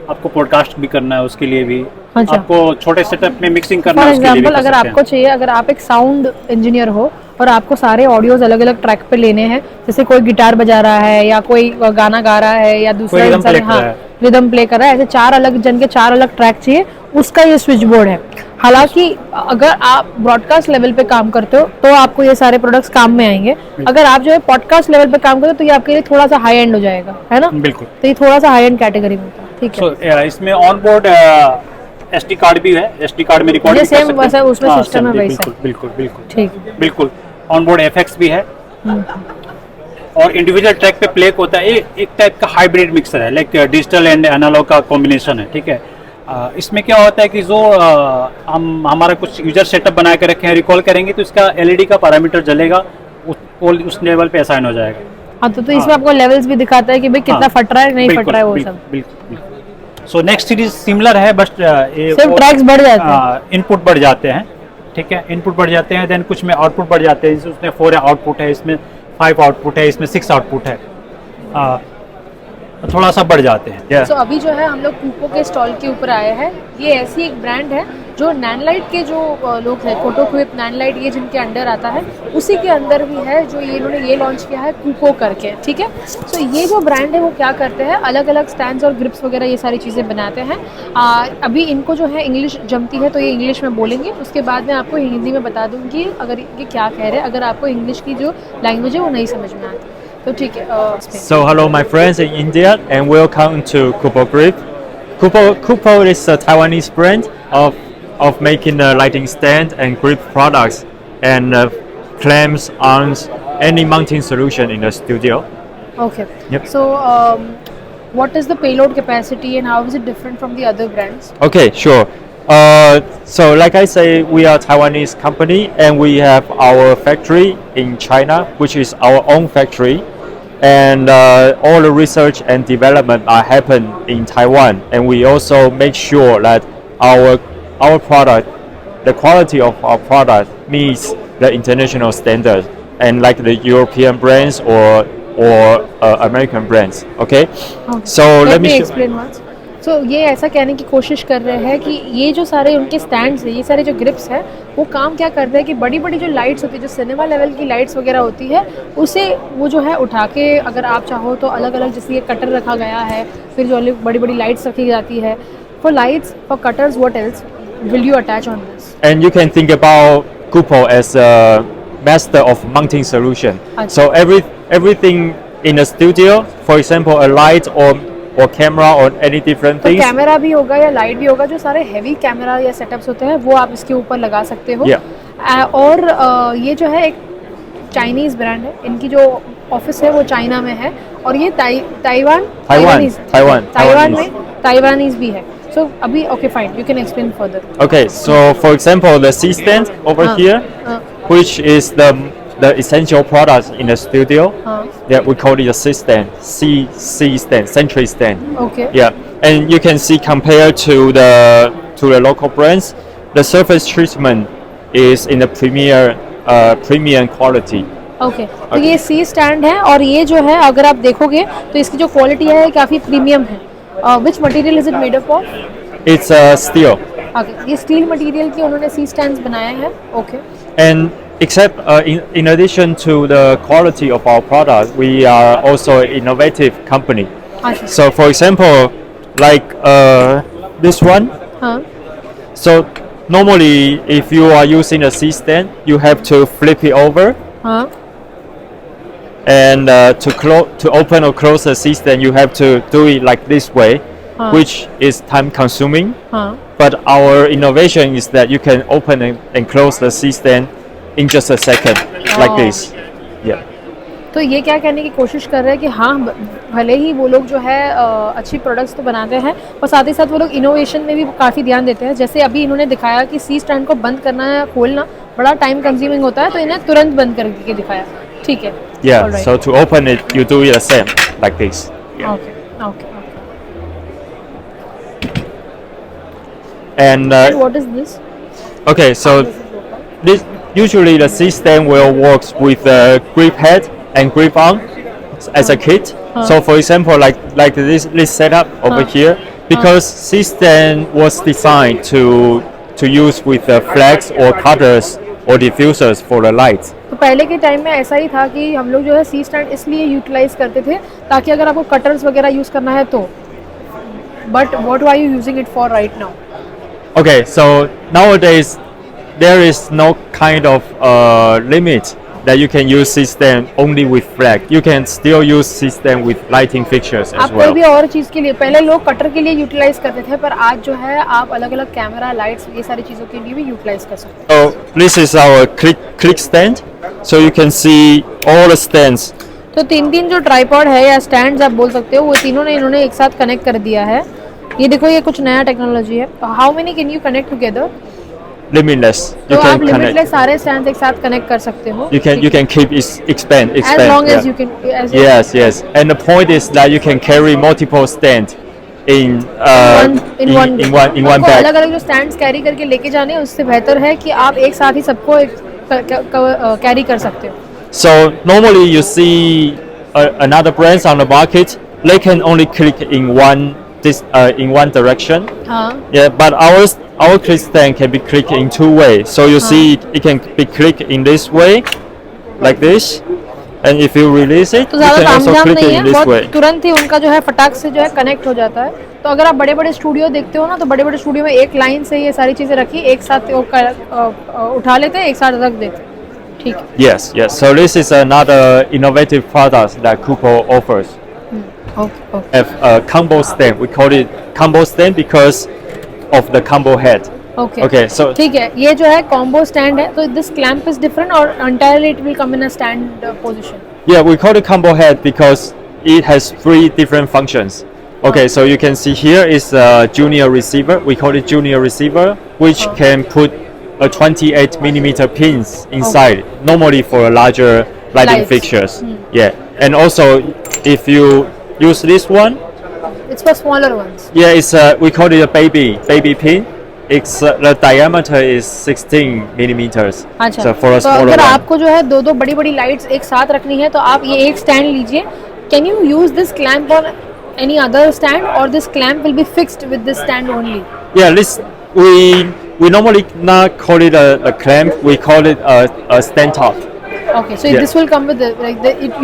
आपको पॉडकास्ट भी करना है उसके लिए भी, अच्छा। आपको छोटे सेटअप में मिक्सिंग करना फॉर है उसके लिए भी एग्जाम्पल कर अगर सकते हैं। आपको चाहिए, अगर आप एक साउंड इंजीनियर हो और आपको सारे ऑडियोज अलग अलग ट्रैक पे लेने हैं, जैसे कोई गिटार बजा रहा है या कोई गाना गा रहा है या दूसरा कोई rhythm इंसान play कर रहा है। रिदम प्ले कर रहा है, ऐसे 4 अलग जन के 4 अलग ट्रैक चाहिए, उसका ये स्विच बोर्ड है। हालांकि अगर आप ब्रॉडकास्ट लेवल पे काम करते हो तो आपको ये सारे प्रोडक्ट्स काम में आएंगे, अगर आप जो है पॉडकास्ट लेवल पे काम करते हो तो ये आपके लिए थोड़ा सा हाई एंड हो जाएगा, है ना? बिल्कुल। तो ये थोड़ा सा हाई एंड कैटेगरी में होता है, ठीक है। So, इसमें ऑन बोर्ड एसडी कार्ड भी है, एसडी कार्ड में रिकॉर्ड ये भी कर same सकते वैसा हैं। उसमें हाँ, system same, है वैसा। बिल्कुल बिल्कुल बिल्कुल ठीक। बिल्कुल। ऑन बोर्ड एफएक्स भी है और इंडिविजुअल ट्रैक पे प्ले होता है। एक टाइप का हाइब्रिड मिक्सर है, लाइक डिजिटल एंड एनालॉग का कॉम्बिनेशन है, ठीक है। इसमें क्या होता है कि जो हम हमारा कुछ यूजर सेटअप बना के रखे हैं, रिकॉल करेंगे तो इसका एलईडी का पैरामीटर जलेगा, उस लेवल पे असाइन हो जाएगा। हाँ, तो इसमें आपको लेवल्स भी दिखाता है कि भाई कितना फट रहा है नहीं फट रहा है वो सब। बिल्कुल। सो नेक्स्ट सीरीज सिमिलर है, बस सिर्फ ट्रैक्स बढ़ जाते हैं। इनपुट बढ़ जाते हैं, ठीक है, इनपुट बढ़ जाते हैं, देन कुछ में आउटपुट बढ़ जाते हैं। उसमें 4 आउटपुट है, इसमें 5 आउटपुट है, इसमें 6 आउटपुट है, थोड़ा सा बढ़ जाते हैं। तो अभी जो है हम लोग कूपो के स्टॉल के ऊपर आए हैं। ये ऐसी एक ब्रांड है जो नैनलाइट के जो लोग हैं, फोटो क्विप नैनलाइट ये जिनके अंडर आता है, उसी के अंदर भी है जो ये इन्होंने ये लॉन्च किया है कूपो करके, ठीक है। तो ये जो ब्रांड है वो क्या करते हैं, अलग अलग स्टैंड्स और ग्रिप्स वगैरह ये सारी चीज़ें बनाते हैं। अभी इनको जो है इंग्लिश जमती है तो ये इंग्लिश में बोलेंगे, उसके बाद मैं आपको हिंदी में बता दूँगी अगर ये क्या कह रहे हैं, अगर आपको इंग्लिश की जो लैंग्वेज है वो नहीं समझ में आती तो ठीक है। So hello my friends in India and welcome to Kupo Grip. Kupo is a Taiwanese brand of making lighting stand and grip products and clamps, arms, any mounting solution in the studio. Okay. Yep. So what is the payload capacity and how is it different from the other brands? Okay, sure. So like I say, we are Taiwanese company and we have our factory in China, which is our own factory. And all the research and development are happen in Taiwan, and we also make sure that our product, the quality of our product meets the international standards, and like the European brands or American brands. Okay, so let me explain once. So ये ऐसा कहने की कोशिश कर रहे हैं कि ये जो सारे उनके स्टैंड्स हैं, ये सारे जो ग्रिप्स हैं, वो काम क्या करते हैं कि बड़ी बड़ी जो लाइट्स होती है, जो सिनेमा लेवल की लाइट्स वगैरह होती है, उसे वो जो है उठा के अगर आप चाहो तो अलग अलग, जैसे ये कटर रखा गया है, फिर जो बड़ी बड़ी लाइट्स रखी जाती है for lights, for cutters, what else will you attach on this? And you can think about Kupo as a master of mounting solution. So everything in a studio, for example, a light or camera or any different तो things. कैमरा भी होगा या लाइट भी होगा, जो सारे हैवी कैमरा या सेटअप्स होते हैं वो आप इसके ऊपर लगा सकते हो। और ये जो है एक चाइनीज ब्रांड है, इनकी जो ऑफिस है वो चाइना में है और ये ताइवान में ताइवानीज भी है। So अभी okay fine, you can explain further. Okay, so for example, the C stand over here, which is the essential product in the studio. Yeah, we call it a C stand, C stand, century stand. Okay. Yeah, and you can see compared to the local brands, the surface treatment is in the premium quality. Okay. तो ये C stand है और ये जो है अगर आप देखोगे तो इसकी जो क्वालिटी है काफ़ी प्रीमियम है। Which material is it made up of? It's steel. Okay. ये स्टील मटेरियल की उन्होंने C stands बनाए हैं। Okay. And except in addition to the quality of our product, we are also an innovative company. अच्छा। So for example, like this one. हाँ। So normally, if you are using a C stand, you have to flip it over. हाँ। And to open or close the C stand, you have to do it like this way, which is time consuming. But our innovation is that you can open and close the C stand in just a second, like this. Yeah. तो ये क्या कहने की कोशिश कर रहे हैं कि हाँ, भले ही वो लोग जो है अच्छी प्रोडक्ट्स तो बनाते हैं और साथ ही साथ वो लोग इनोवेशन में भी काफ़ी ध्यान देते हैं। जैसे अभी इन्होंने दिखाया कि सी स्टैंड को बंद करना या खोलना बड़ा टाइम कंज्यूमिंग होता है, तो इन्हें तुरंत बंद करके दिखाया। ठीक है। Yeah. Right. So to open it, you do it the same, like this. Yeah. Okay. Okay. And And what is this? okay, so this usually the C-stand will works with the grip head and grip arm as a kit. So for example, like this setup over here, because C-stand was designed to use with the flags or cutters or diffusers for the lights. तो पहले के टाइम में ऐसा ही था कि हम लोग जो है सी स्टैंड इसलिए यूटिलाइज करते थे ताकि अगर आपको कटर्स वगैरह यूज करना है तो. But what are you using it for right now? Okay, so nowadays there is no kind of limit that you can use C-stand only with flag. You can still use C-stand with lighting fixtures as आप कोई well. भी और चीज़ के लिए, पहले लोग कटर के लिए यूटिलाइज करते थे पर आज जो है आप अलग अलग कैमरा लाइट्स ये सारी चीज़ों के लिए भी यूटिलाइज कर सकते हैं. So this is our click stand. So you can see all the stands. तो तीन जो ट्राइपॉड है या स्टैंड्स आप बोल सकते हो वो तीनों ने इन्होंने एक साथ कनेक्ट कर दिया है. ये देखो ये कुछ नया टेक्नोलॉजी है. How many can you connect together? Limitless. तो You आप can लिमिटलेस connect. सारे स्टैंड्स एक साथ कनेक्ट कर सकते हो. You can keep expand. as long as yeah. you can. Yes. And the point is that you can carry multiple stands in in one one bag. अलग अलग जो स्टैंड्स कैरी करके लेके जाने हैं उससे बेहतर है कि आप एक साथ ही सबको कैरी कर सकते हो. So normally you see another brands on the market, they can only click in one direction. हाँ. Yeah, but our click stand can be clicked in two ways. So you see it can be clicked in this way, like this, and if you release it, तो you ज़्यादा can also तामझाम click नहीं it है, in this way. बहुत तुरंत ही उनका जो है फटाक से जो है कनेक्ट हो जाता है. तो अगर आप बड़े बड़े स्टूडियो देखते हो ना तो बड़े बड़े स्टूडियो में एक लाइन से ये सारी चीज़ें रखी एक साथ वो उठा लेते हैं एक साथ रख देते हैं. ठीक है. Yes. So this is another innovative product that Kupo offers. Okay. Have a combo stand. We call it combo stand because of the combo head. Okay, so ठीक है. ये जो है कॉम्बो स्टैंड है तो दिस क्लैंप इज डिफरेंट और entirely it will come in a stand position. yeah, we call it combo head because it has 3 different functions. Okay, so you can see here is a junior receiver. We call it junior receiver, which can put a 28 millimeter pins inside. Normally for a larger lighting Lights. fixtures. Yeah, and also if you use this one, It's for smaller ones. yeah, it's we call it a baby pin. It's the diameter is 16 millimeters. अच्छा. So for a तो smaller अगर one. आपको जो है दो बड़ी बड़ी लाइट्स एक साथ रखनी है तो आप ये एक स्टैंड लीजिए. Can you use this clamp on any other stand or this clamp will be fixed with this stand only? Yeah, this we normally not call it a clamp. We call it a stand top. Okay, so Yeah. this will come with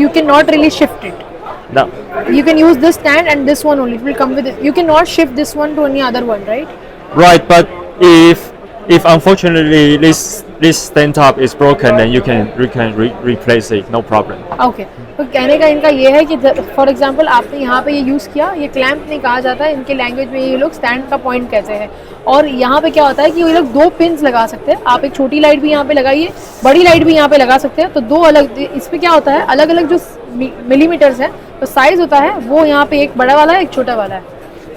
you cannot really shift it. No. You can use this stand and this one only. It will come with it. You cannot shift this one to any other one, right? Right, but if unfortunately this stand top is broken, then you can replace it, no problem. Okay. तो कहने का इनका ये है कि फॉर एग्जांपल आपने यहाँ पे ये यूज़ किया, ये क्लैंप नहीं कहा जाता है इनके लैंग्वेज में, ये लोग स्टैंड का पॉइंट कहते हैं. और यहाँ पे क्या होता है कि ये लोग 2 पिन्स लगा सकते हैं. आप एक छोटी लाइट भी यहाँ पे लगाइए, बड़ी लाइट भी यहाँ पे लगा सकते हैं. तो 2 अलग, इसमें क्या होता है अलग अलग जो मिलीमीटर्स है तो साइज होता है वो यहाँ पे एक बड़ा वाला है एक छोटा वाला है.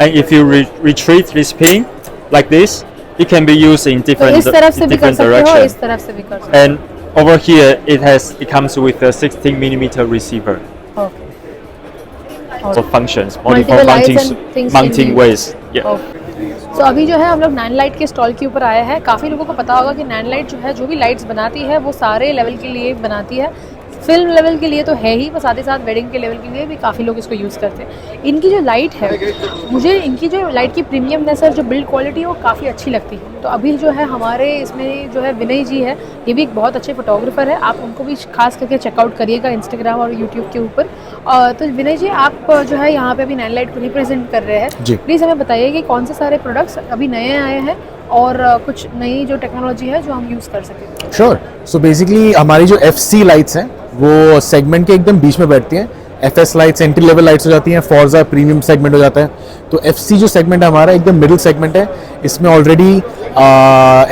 And if you retreat this pin like this, it can be used in तो different इस तरफ से भी कर different सकते हो, direction. इस तरफ से भी कर सकते हो. And over here it comes with a 16 millimeter receiver. Okay. So functions, Multiple lights mounting and things can mounting be- ways. Yeah. तो अभी जो है हम लोग नैन लाइट के स्टॉल के ऊपर आए हैं. काफ़ी लोगों को पता होगा कि नैन लाइट जो है जो भी लाइट्स बनाती है वो सारे लेवल के लिए बनाती है. फिल्म लेवल के लिए तो है ही, पर साथ ही साथ वेडिंग के लेवल के लिए भी काफ़ी लोग इसको यूज़ करते हैं. इनकी जो लाइट है, मुझे इनकी जो लाइट की प्रीमियमनेस और जो बिल्ड क्वालिटी है वो काफ़ी अच्छी लगती है. तो अभी जो है हमारे इसमें जो है विनय जी है, ये भी एक बहुत अच्छे फोटोग्राफर है. आप उनको भी खास करके चेकआउट करिएगा इंस्टाग्राम और यूट्यूब के ऊपर. तो विनय जी आप जो है यहाँ पे अभी नैन लाइट को रिप्रेजेंट कर रहे हैं. प्लीज़ हमें बताइए कि कौन से सारे प्रोडक्ट्स अभी नए आए हैं और कुछ नई जो टेक्नोलॉजी है जो हम यूज़ कर सकें. श्योर. सो बेसिकली हमारी जो FC लाइट्स हैं वो सेगमेंट के एकदम बीच में बैठती हैं. FS lights entry level lights हो जाती हैं, फॉर्जा प्रीमियम सेगमेंट हो जाता है. तो FC जो सेगमेंट है हमारा एकदम मिडिल सेगमेंट है. इसमें ऑलरेडी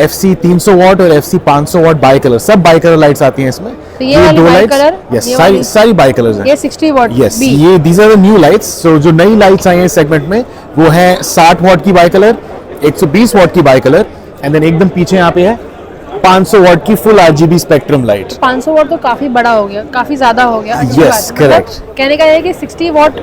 FC 300 वाट और FC 500 वाट बाई कलर, सब बाई कलर लाइट्स आती हैं इसमें. तो ये वाली bi-color, यस, ये सारी वाली- सारी बाई कलर्स हैं. ये 60 वाट यस, ये these are the new lights. So जो नई लाइट्स आई हैं इस सेगमेंट में वो है 60 वाट की बाई कलर, 120 वाट की बाई कलर, एंड देन एकदम पीछे यहाँ पे है 500 वाट की फुल RGB स्पेक्ट्रम लाइट. 500 वाट तो काफ़ी बड़ा हो गया, काफ़ी ज़्यादा हो गया. अच्छी Yes, बात. correct. कहने का ये है कि 60 वाट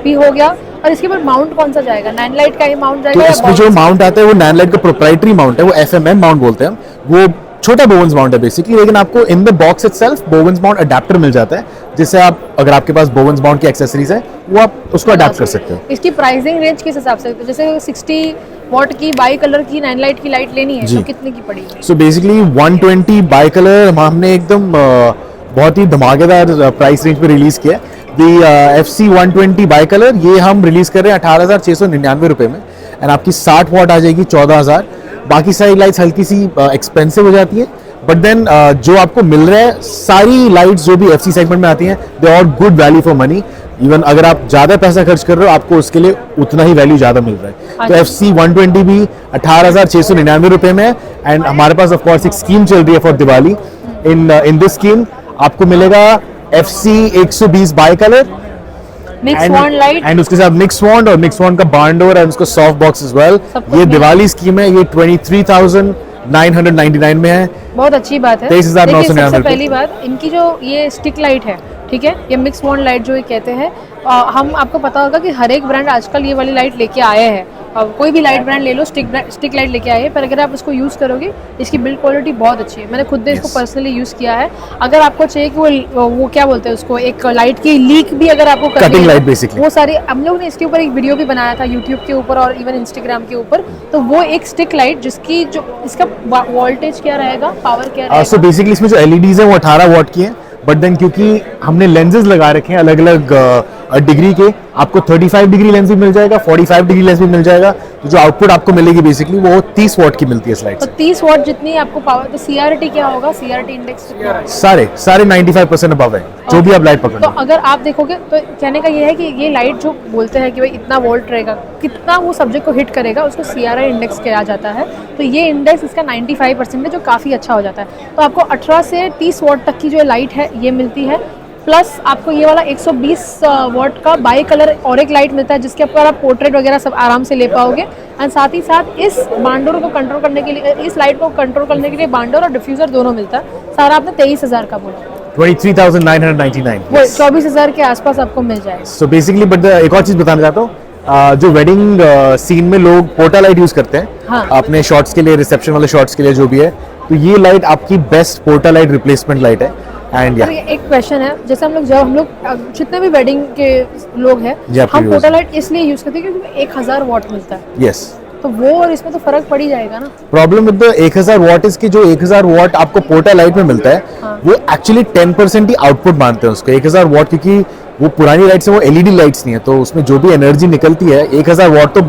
भी हो गया और इसके ऊपर माउंट कौन सा जाएगा? नैन लाइट का ही माउंट तो जाएगा या इसमें जो माउंट आता है वो नैन लाइट का प्रोप्राइटरी माउंट है, वो FMM माउंट बोलते हैं हम। वो छोटा बोवेंस माउंट है बेसिकली, लेकिन आपको in the box itself Bowens mount adapter मिल जाता है, जिससे आप अगर आपके पास बोवेंस माउंट की एक्सेसरीज है वो आप उसको अडेप्ट कर सकते हो। इसकी प्राइसिंग रेंज किस हिसाब से? जैसे 60 वॉट की बाई कलर की नैन लाइट की लाइट लेनी है तो कितने की पड़ेगी? सो बेसिकली 120 बाई कलर हमने एकदम बहुत ही धमाकेदार प्राइस रेंज पे रिलीज किया है। दी FC 120 बाई कलर ये हम रिलीज कर रहे हैं 18,699 रुपए में, एंड आपकी 60 वॉट आ जाएगी 14,000। बाकी सारी लाइट्स हल्की सी एक्सपेंसिव हो जाती है, बट देन जो आपको मिल रहा है सारी लाइट्स जो भी FC सेगमेंट में आती हैं they are good value for money. Even अगर आप ज्यादा पैसा खर्च कर रहे हो आपको उसके लिए उतना ही वैल्यू ज्यादा मिल रहा है। तो FC 120 भी 18,699 रुपए में है, एंड हमारे पास ऑफ कोर्स एक स्कीम चल रही है for Diwali. In this scheme आपको मिलेगा FC 120 bi colour mix wand light and उसके साथ मिक्स वॉन्ड और मिक्स वॉन्ड का बार्न डोर एंड उसका सॉफ्ट बॉक्स एज वेल। ये दिवाली स्कीम है, ये 23,999 में है। बहुत अच्छी बात है। 23,999 सबसे पहली बात इनकी जो ये स्टिक लाइट है, ठीक है, ये मिक्स वॉन्ड लाइट जो ये कहते हैं, हम आपको पता होगा कि हर एक ब्रांड आजकल ये वाली लाइट लेके आए हैं। कोई भी लाइट ब्रांड ले लो, स्टिक लाइट लेके आए हैं, पर अगर आप उसको यूज़ करोगे इसकी बिल्ड क्वालिटी बहुत अच्छी है। मैंने खुद ने इसको पर्सनली यूज़ किया है। अगर आपको चाहिए कि वो क्या बोलते हैं उसको, एक लाइट की लीक भी अगर आपको कटिंग लाइट बेसिकली, वो सारी हम लोग ने इसके ऊपर एक वीडियो भी बनाया था यूट्यूब के ऊपर और इवन इंस्टाग्राम के ऊपर। तो वो एक स्टिक लाइट जिसकी जो इसका वोल्टेज क्या रहेगा, पावर क्या रहेगा। सो बेसिकली इसमें जो LEDs है वो 18 वॉट की है, बट देन क्योंकि हमने लेंसेज लगा रखे हैं अलग अलग डिग्री के, आपको 35 डिग्री लेंस भी मिल जाएगा, 45 डिग्री लेंस भी मिल जाएगा। तो जो आउटपुट आपको मिलेगी बेसिकली वो 30 वॉट की मिलती है इस लाइट तो से। 30 वॉट जितनी आपको पावर। तो CRT क्या होगा? CRT इंडेक्स कितना है? सारे 95% अबव है जो भी आप लाइट पकड़ तो अगर आप देखोगे तो कहने का ये है कि ये लाइट जो बोलते हैं कि भाई इतना वोल्ट रहेगा, कितना वो सब्जेक्ट को हिट करेगा, उसको CRI इंडेक्स कहा जाता है। तो ये इंडेक्स इसका 95% है, जो काफ़ी अच्छा हो जाता है। तो आपको 18 से 30 वॉट तक की जो लाइट है ये मिलती है, प्लस आपको ये वाला 120 वॉट का बाई कलर और एक लाइट मिलता है जिसके ऊपर आप पोर्ट्रेट वगैरह सब आराम से ले पाओगे। एंड साथ ही साथ इस बांडोर को कंट्रोल करने के लिए, इस लाइट को कंट्रोल करने के लिए बांडोर और डिफ्यूजर दोनों मिलता है। सारा आपने 23,000 का बोला, 23,999 वो 24,000 के आसपास आपको मिल जाएगा। सो बेसिकली बट एक और चीज बताना चाहता हूँ, जो वेडिंग सीन में लोग पोर्टा लाइट यूज करते हैं हाँ। अपने शॉट्स के लिए, रिसेप्शन वाले शॉट्स के लिए जो भी है, तो ये लाइट आपकी बेस्ट पोर्टा लाइट रिप्लेसमेंट लाइट है। एंड या एक क्वेश्चन है, जैसे हम लोग जितने भी वेडिंग के लोग हैं हम पोर्टा लाइट इसलिए यूज करते हैं क्योंकि 1000 वॉट मिलता है। यस, तो वो और इसमें तो फर्क पड़ ही जाएगा ना। प्रॉब्लम विद द 1000 वॉट इसकी, जो 1000 वॉट आपको पोर्टा लाइट में मिलता है वो एक्चुअली 10% ही आउटपुट मानते हैं उसको 1000 वॉट, क्योंकि वो पुरानी लाइट्स है, वो LED लाइट्स नहीं है, तो उसमें जो भी एनर्जी निकलती है 1000 वॉट, तो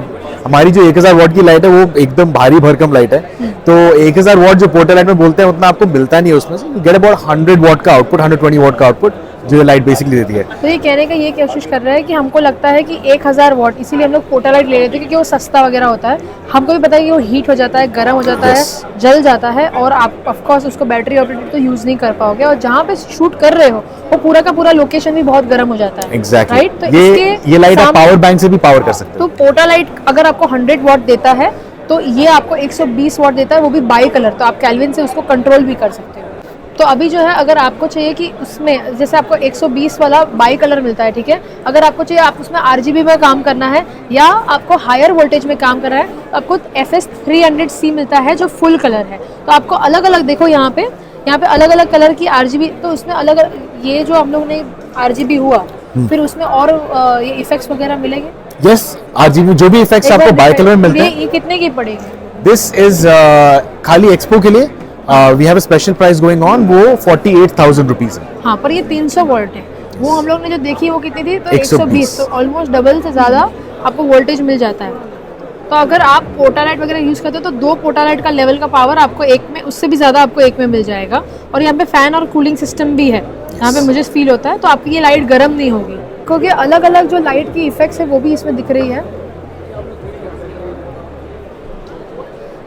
हमारी जो 1000 वॉट की लाइट है वो एकदम भारी भरकम लाइट है। तो 1000 वॉट जो पोर्टा लाइट में बोलते हैं उतना आपको मिलता नहीं है उसमें से। गेट अबाउट 100 वॉट का आउटपुट, 120 वॉट का आउटपुट जो लाइट बेसिकली देती है। तो ये कहने का ये कोशिश कर रहा है कि हमको लगता है कि 1000 वॉट, इसीलिए हम लोग पोर्टा लाइट ले लेते हैं क्योंकि वो सस्ता वगैरह होता है। हमको भी पता है कि वो हीट हो जाता है, गर्म हो जाता है, जल जाता है, और आप ऑफ कोर्स उसको बैटरी ऑपरेटेड तो यूज नहीं कर पाओगे, और जहाँ पे शूट कर रहे हो वो पूरा का पूरा लोकेशन भी बहुत गर्म हो जाता है। Exactly, right. तो ये लाइट आप पावर बैंक से भी पावर कर सकते हो। तो पोर्टा लाइट अगर आपको 100 वॉट देता है तो ये आपको 120 वॉट देता है, वो भी बाई कलर, तो आप कैल्विन से उसको कंट्रोल भी कर सकते हो। तो अभी जो है अगर आपको चाहिए कि उसमें जैसे आपको 120 वाला बाई कलर मिलता है, ठीक है, अगर आपको चाहिए आप उसमें RGB में काम करना है या आपको हायर वोल्टेज में काम करना है, तो आपको FS 300C मिलता है जो फुल कलर है। तो आपको अलग अलग देखो यहाँ पे अलग अलग कलर की RGB, तो उसमें अलग अलग ये जो हम लोग ने RGB हुआ, फिर उसमें और ये इफेक्ट्स वगैरह मिलेंगे। यस, RGB जो भी इफेक्ट्स आपको बाई कलर में मिलते हैं। ये कितने की पड़ेगी? दिस इज खाली एक्सपो के लिए we have a special price going on, वो 48,000 रुपीज है। हाँ, पर ये 300 वोल्ट है। वो हम लोग ने जो देखी वो कितनी थी? तो 120, तो ऑलमोस्ट डबल से ज्यादा आपको वोल्टेज मिल जाता है। तो अगर आप पोर्टा लाइट वगैरह यूज करते हो तो 2 पोर्टा लाइट का लेवल का पावर आपको एक में, उससे भी ज्यादा आपको एक में मिल जाएगा। और यहाँ पे फैन और कूलिंग सिस्टम भी है, यहाँ पे मुझे फील होता है, तो आपकी ये लाइट गर्म नहीं होगी, क्योंकि अलग अलग जो लाइट की इफेक्ट्स है वो भी इसमें दिख रही है।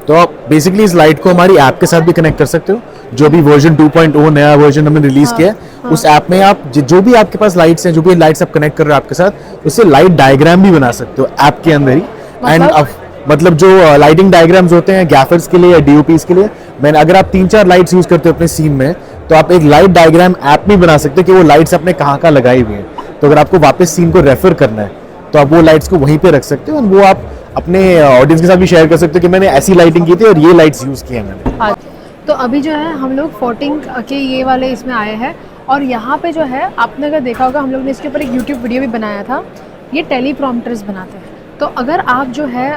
तो आप बेसिकली इस लाइट को हमारी ऐप के साथ भी कनेक्ट कर सकते हो, जो भी वर्जन 2.0 नया वर्जन हमने रिलीज किया है, उस ऐप में आप जो भी आपके पास लाइट्स हैं, जो भी लाइट्स आप कनेक्ट कर रहे हो आपके साथ, उससे लाइट डायग्राम भी बना सकते हो ऐप के अंदर ही। एंड मतलब जो लाइटिंग डायग्राम्स होते हैं गैफर्स के लिए या DOPs के लिए, मैंने अगर आप 3-4 लाइट्स यूज करते हो अपने सीन में, तो आप एक लाइट डायग्राम ऐप में बना सकते हो कि वो लाइट्स आपने कहाँ लगाई हुई है। तो अगर आपको वापस सीन को रेफर करना है तो आप वो लाइट्स को वहीं पे रख सकते हो और वो आप अपने ऑडियंस के साथ भी शेयर कर सकते हो कि मैंने ऐसी लाइटिंग की थी और ये लाइट्स यूज़ किए हैं मैंने। हाँ, तो अभी जो है हम लोग 14 के ये वाले इसमें आए हैं और यहाँ पे जो है आपने अगर देखा होगा हम लोग ने इसके ऊपर एक यूट्यूब वीडियो भी बनाया था। ये टेलीप्रॉम्प्टर्स बनाते हैं। तो अगर आप जो है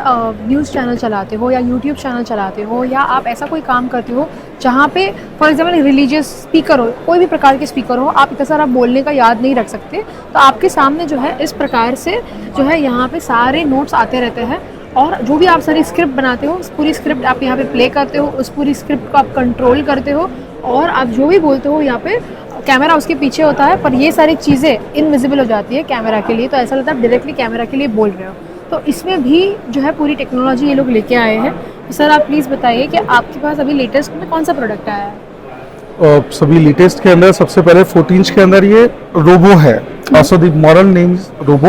न्यूज़ चैनल चलाते हो या यूट्यूब चैनल चलाते हो या आप ऐसा कोई काम करते हो जहाँ पे फॉर एग्जांपल रिलीजियस स्पीकर हो, कोई भी प्रकार के स्पीकर हो, आप इतना सारा बोलने का याद नहीं रख सकते, तो आपके सामने जो है इस प्रकार से जो है यहाँ पे सारे नोट्स आते रहते हैं और जो भी आप सारी स्क्रिप्ट बनाते हो उस पूरी स्क्रिप्ट आप यहाँ पे प्ले करते हो, उस पूरी स्क्रिप्ट को आप कंट्रोल करते हो और आप जो भी बोलते हो यहाँ पे कैमरा उसके पीछे होता है पर ये सारी चीज़ें इनविजिबल हो जाती है कैमरा के लिए, तो ऐसा लगता है आप डायरेक्टली कैमरा के लिए बोल रहे हो। तो इसमें भी जो है पूरी टेक्नोलॉजी ये लोग लेके आए हैं। तो सर आप प्लीज़ बताइए कि आपके पास अभी लेटेस्ट में कौन सा प्रोडक्ट आया है? सभी लेटेस्ट के अंदर सबसे पहले 14 इंच के अंदर ये रोबो है, also the model name robo.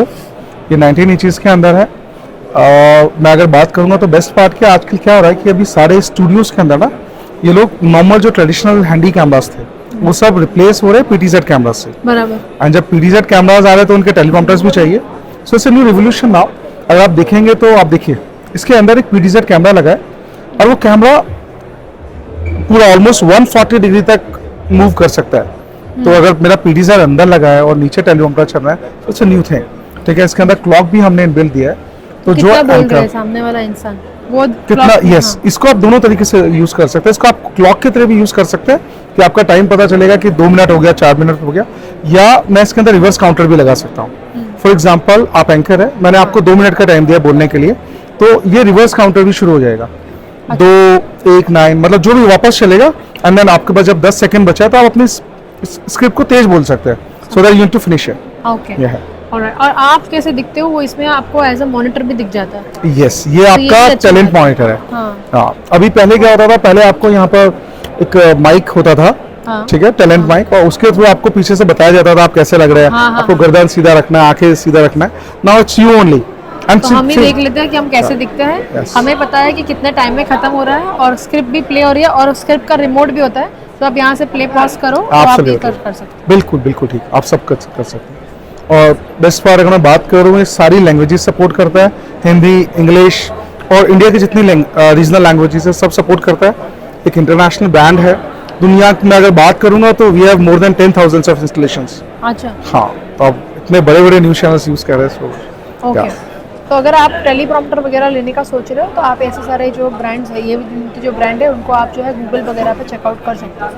ये 19 इंचेस के अंदर है। मैं अगर बात करूंगा तो बेस्ट पार्ट क्या आजकल क्या हो रहा है कि अभी सारे स्टूडियोज के अंदर ना ये लोग नॉर्मल जो ट्रेडिशनल हैंडी कैमरास थे वो सब रिप्लेस हो रहे हैं PTZ कैमरास से। बराबर। एंड जब PTZ कैमरास आ रहे हैं तो उनके टेलीप्रॉम्प्टर्स भी चाहिए। So it's a new revolution now. अगर आप देखेंगे तो आप देखिए इसके अंदर एक PTZ कैमरा लगा है और वो कैमरा पूरा ऑलमोस्ट 140 डिग्री तक मूव कर सकता है। तो अगर मेरा PTZ अंदर लगा है और नीचे टेलीप्रॉम्प्टर चल रहा है तो इट्स अ न्यू थिंग। ठीक है, इसके अंदर क्लॉक भी हमने इनबिल्ट दिया है। तो जो बोल रहे हैं सामने वाला इंसान वो कितना यस इसको आप दोनों तरीके से यूज कर सकते हैं। इसको आप क्लॉक की तरह भी यूज कर सकते हैं कि आपका टाइम पता चलेगा कि 2 मिनट हो गया, 4 मिनट हो गया, या मैं इसके अंदर रिवर्स काउंटर भी लगा सकता हूँ। फॉर एग्जाम्पल आप एंकर है, मैंने आपको 2 मिनट का टाइम दिया बोलने के लिए, तो ये रिवर्स काउंटर भी शुरू हो जाएगा। 2, 1, 9 मतलब जो भी वापस चलेगा एंड देन आपके पास जब 10 सेकंड बचा है तो आप अपनी स्क्रिप्ट को तेज बोल सकते हैं so that you to finish it. Okay, और आप कैसे दिखते हो वो इसमें आपको एज अ मॉनिटर भी दिख जाता है। यस, ये आपका टैलेंट मॉनिटर है। हाँ, अभी पहले क्या होता था, पहले आपको यहाँ पर एक माइक होता था, ठीक है, टैलेंट माइक, और उसके थ्रू आपको पीछे से बताया जाता था आप कैसे लग रहे हैं, आपको गर्दन सीधा रखना है, आंखें सीधा रखना है। Now it's you only. तो हम ही देख लेते हैं कि हम कैसे दिखते हैं। हमें पता है कि कितने टाइम में खत्म हो रहा है और स्क्रिप्ट भी प्ले हो रही है और स्क्रिप्ट का रिमोट भी होता है, तो आप यहाँ से प्ले पॉज करो और आप ये कर सकते हैं। बिल्कुल बिल्कुल ठीक, आप सब कर सकते हैं। और बेस्ट पार्ट अगर मैं बात करूँ, ये सारी लैंग्वेजेस सपोर्ट करता है, हिंदी, इंग्लिश और इंडिया की जितनी रीजनल लैंग्वेजेस है सब सपोर्ट करता है। एक इंटरनेशनल ब्रांड है। दुनिया में अगर बात करूँगा तो we have more than 10,000 of installations. अच्छा, हाँ, तो अब इतने बड़े बड़े न्यूज़ चैनल्स यूज़ कर रहे हैं। ओके, तो अगर आप टेलीप्रॉम्प्टर वगैरह लेने का सोच रहे हो तो आप ऐसे सारे जो ब्रांड्स है, ये जो ब्रांड है उनको आप जो है गूगल वगैरह पे चेकआउट कर सकते हो।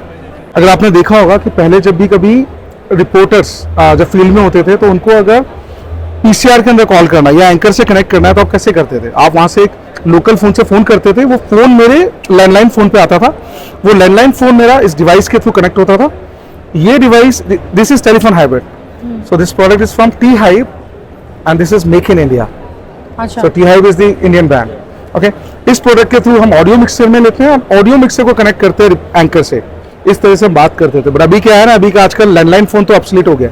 अगर आपने देखा होगा कि पहले जब भी कभी रिपोर्टर्स जब फील्ड में होते थे तो उनको अगर PCR के अंदर कॉल करना या एंकर से कनेक्ट करना है तो आप कैसे करते थे? आप वहाँ से एक लोकल फ़ोन से फ़ोन करते थे, वो फ़ोन मेरे लैंडलाइन फ़ोन पे आता था, वो लैंडलाइन फ़ोन मेरा इस डिवाइस के थ्रू कनेक्ट होता था। ये device, this is telephone hybrid, so this product is from T-Hive and this is make in India. अच्छा, सो T-Hive is the Indian brand. Okay, इस प्रोडक्ट के थ्रू हम ऑडियो मिक्सर में लेते हैं, ऑडियो मिक्सर को कनेक्ट करते हैं एंकर से, इस तरह से हम बात करते थे। बट अभी क्या है ना, अभी का आजकल लैंडलाइन फोन तो ऑब्सोलीट हो गया,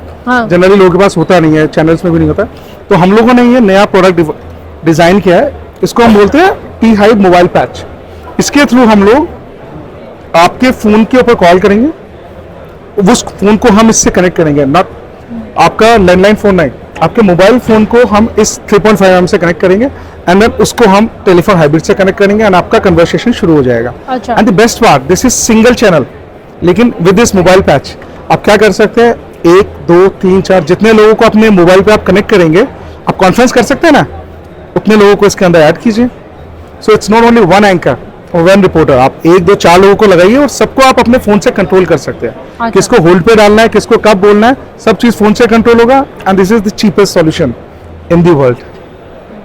जनरली लोगों के पास होता नहीं है, चैनल्स में भी नहीं होता। तो हम लोगों ने ये नया प्रोडक्ट डिजाइन किया है, इसको हम बोलते हैं T-Hive मोबाइल पैच। इसके थ्रू हम लोग आपके फोन के ऊपर कॉल करेंगे, उस फोन को हम इससे कनेक्ट करेंगे, नॉट आपका लैंडलाइन फोन नहीं, आपके मोबाइल फोन को हम इस 3.5mm से कनेक्ट करेंगे एंड देन उसको हम टेलीफोन हाइब्रिड से कनेक्ट करेंगे एंड आपका कन्वर्सेशन शुरू हो जाएगा। And the best part, this is single channel, लेकिन विद दिस मोबाइल पैच आप क्या कर सकते हैं, 1, 2, 3, 4 जितने लोगों को अपने मोबाइल पे आप कनेक्ट करेंगे, आप कॉन्फ्रेंस कर सकते हैं ना, उतने लोगों को इसके अंदर ऐड कीजिए। So it's not only one anchor और वन रिपोर्टर, आप 1, 2, 4 लोगों को लगाइए और सबको आप अपने फोन से कंट्रोल कर सकते हैं। किसको होल्ड पे डालना है, किसको कब बोलना है, सब चीज फोन से कंट्रोल होगा and this is the cheapest solution in the world.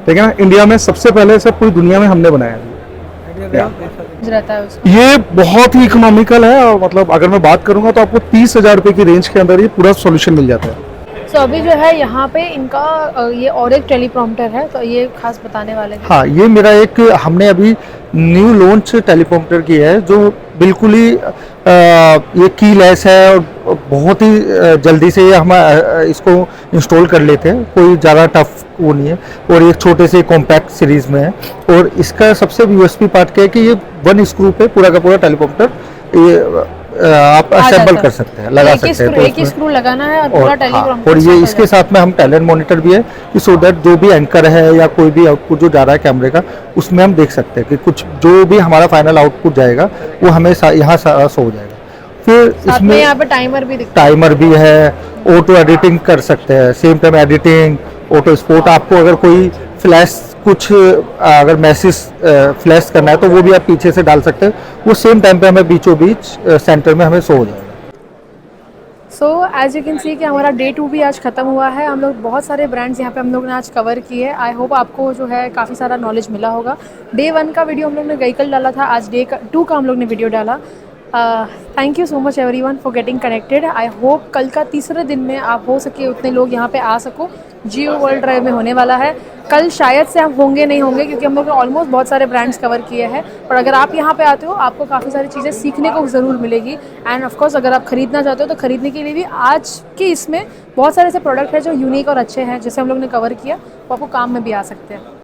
ठीक है ना, इंडिया में सबसे पहले सब पूरी दुनिया में हमने बनाया है। ये बहुत ही इकोनॉमिकल है और मतलब अगर मैं बात करूंगा तो आपको 30,000 रुपए की रेंज के अंदर ये पूरा सॉल्यूशन मिल जाता है। तो अभी जो है यहाँ पे इनका ये और एक टेलीप्रॉम्प्टर है, तो ये खास बताने वाले हैं। हाँ, ये मेरा एक हमने अभी न्यू लॉन्च टेलीप्रॉम्प्टर की है जो बिल्कुल ही ये कीलेस है और बहुत ही जल्दी से ये हम इसको इंस्टॉल कर लेते हैं, कोई ज़्यादा टफ वो नहीं है और एक छोटे से कॉम्पैक्ट सीरीज़ में है। और इसका सबसे USP पार्ट क्या है कि ये 1 स्क्रू पे पूरा का पूरा टेलीप्रॉम्प्टर ये आप आ असेंबल जाता कर है। सकते हैं, लगा एक ही सकते हैं। स्क्रू तो एक ही उसमें- स्क्रू लगाना है और पूरा और टेलीग्राम और ये इसके साथ में हम टैलेंट मॉनिटर भी है कि सो दैट जो भी एंकर है या कोई भी आउटपुट जो जा रहा है कैमरे का, उसमें हम देख सकते हैं कि कुछ जो भी हमारा फाइनल आउटपुट जाएगा वो हमें यहाँ सारा शो हो जाएगा। फिर साथ में इसमें यहाँ पे टाइमर भी दिखता टाइमर भी है, ऑटो एडिटिंग कर सकते हैं, same time editing, auto sport. आपको अगर कोई फ्लैश कुछ अगर मैसेज फ्लैश करना है तो वो भी आप पीछे से डाल सकते हैं, वो सेम टाइम पे हमें बीचों बीच सेंटर में हमें शो हो जाएगा। So as you can see कि हमारा डे 2 भी आज ख़त्म हुआ है। हम लोग बहुत सारे ब्रांड्स यहाँ पे हम लोग ने आज कवर किए। आई होप आपको जो है काफ़ी सारा नॉलेज मिला होगा। डे 1 का वीडियो हम लोग ने कल डाला था, आज डे 2 का हम लोग ने वीडियो डाला। Thank you so much everyone for getting connected. I hope कल का तीसरे दिन में आप हो सके उतने लोग यहाँ पे आ सको। जियो वर्ल्ड ड्राइव में होने वाला है। कल शायद से हम होंगे नहीं होंगे क्योंकि हम लोग ने ऑलमोस्ट बहुत सारे ब्रांड्स कवर किए हैं, और अगर आप यहाँ पे आते हो आपको काफ़ी सारी चीज़ें सीखने को ज़रूर मिलेगी। एंड ऑफ कोर्स अगर आप खरीदना चाहते हो तो खरीदने के लिए भी आज के इसमें बहुत सारे ऐसे प्रोडक्ट हैं जो यूनिक और अच्छे हैं, जैसे हम लोग ने कवर किया, वो आपको काम में भी आ सकते हैं।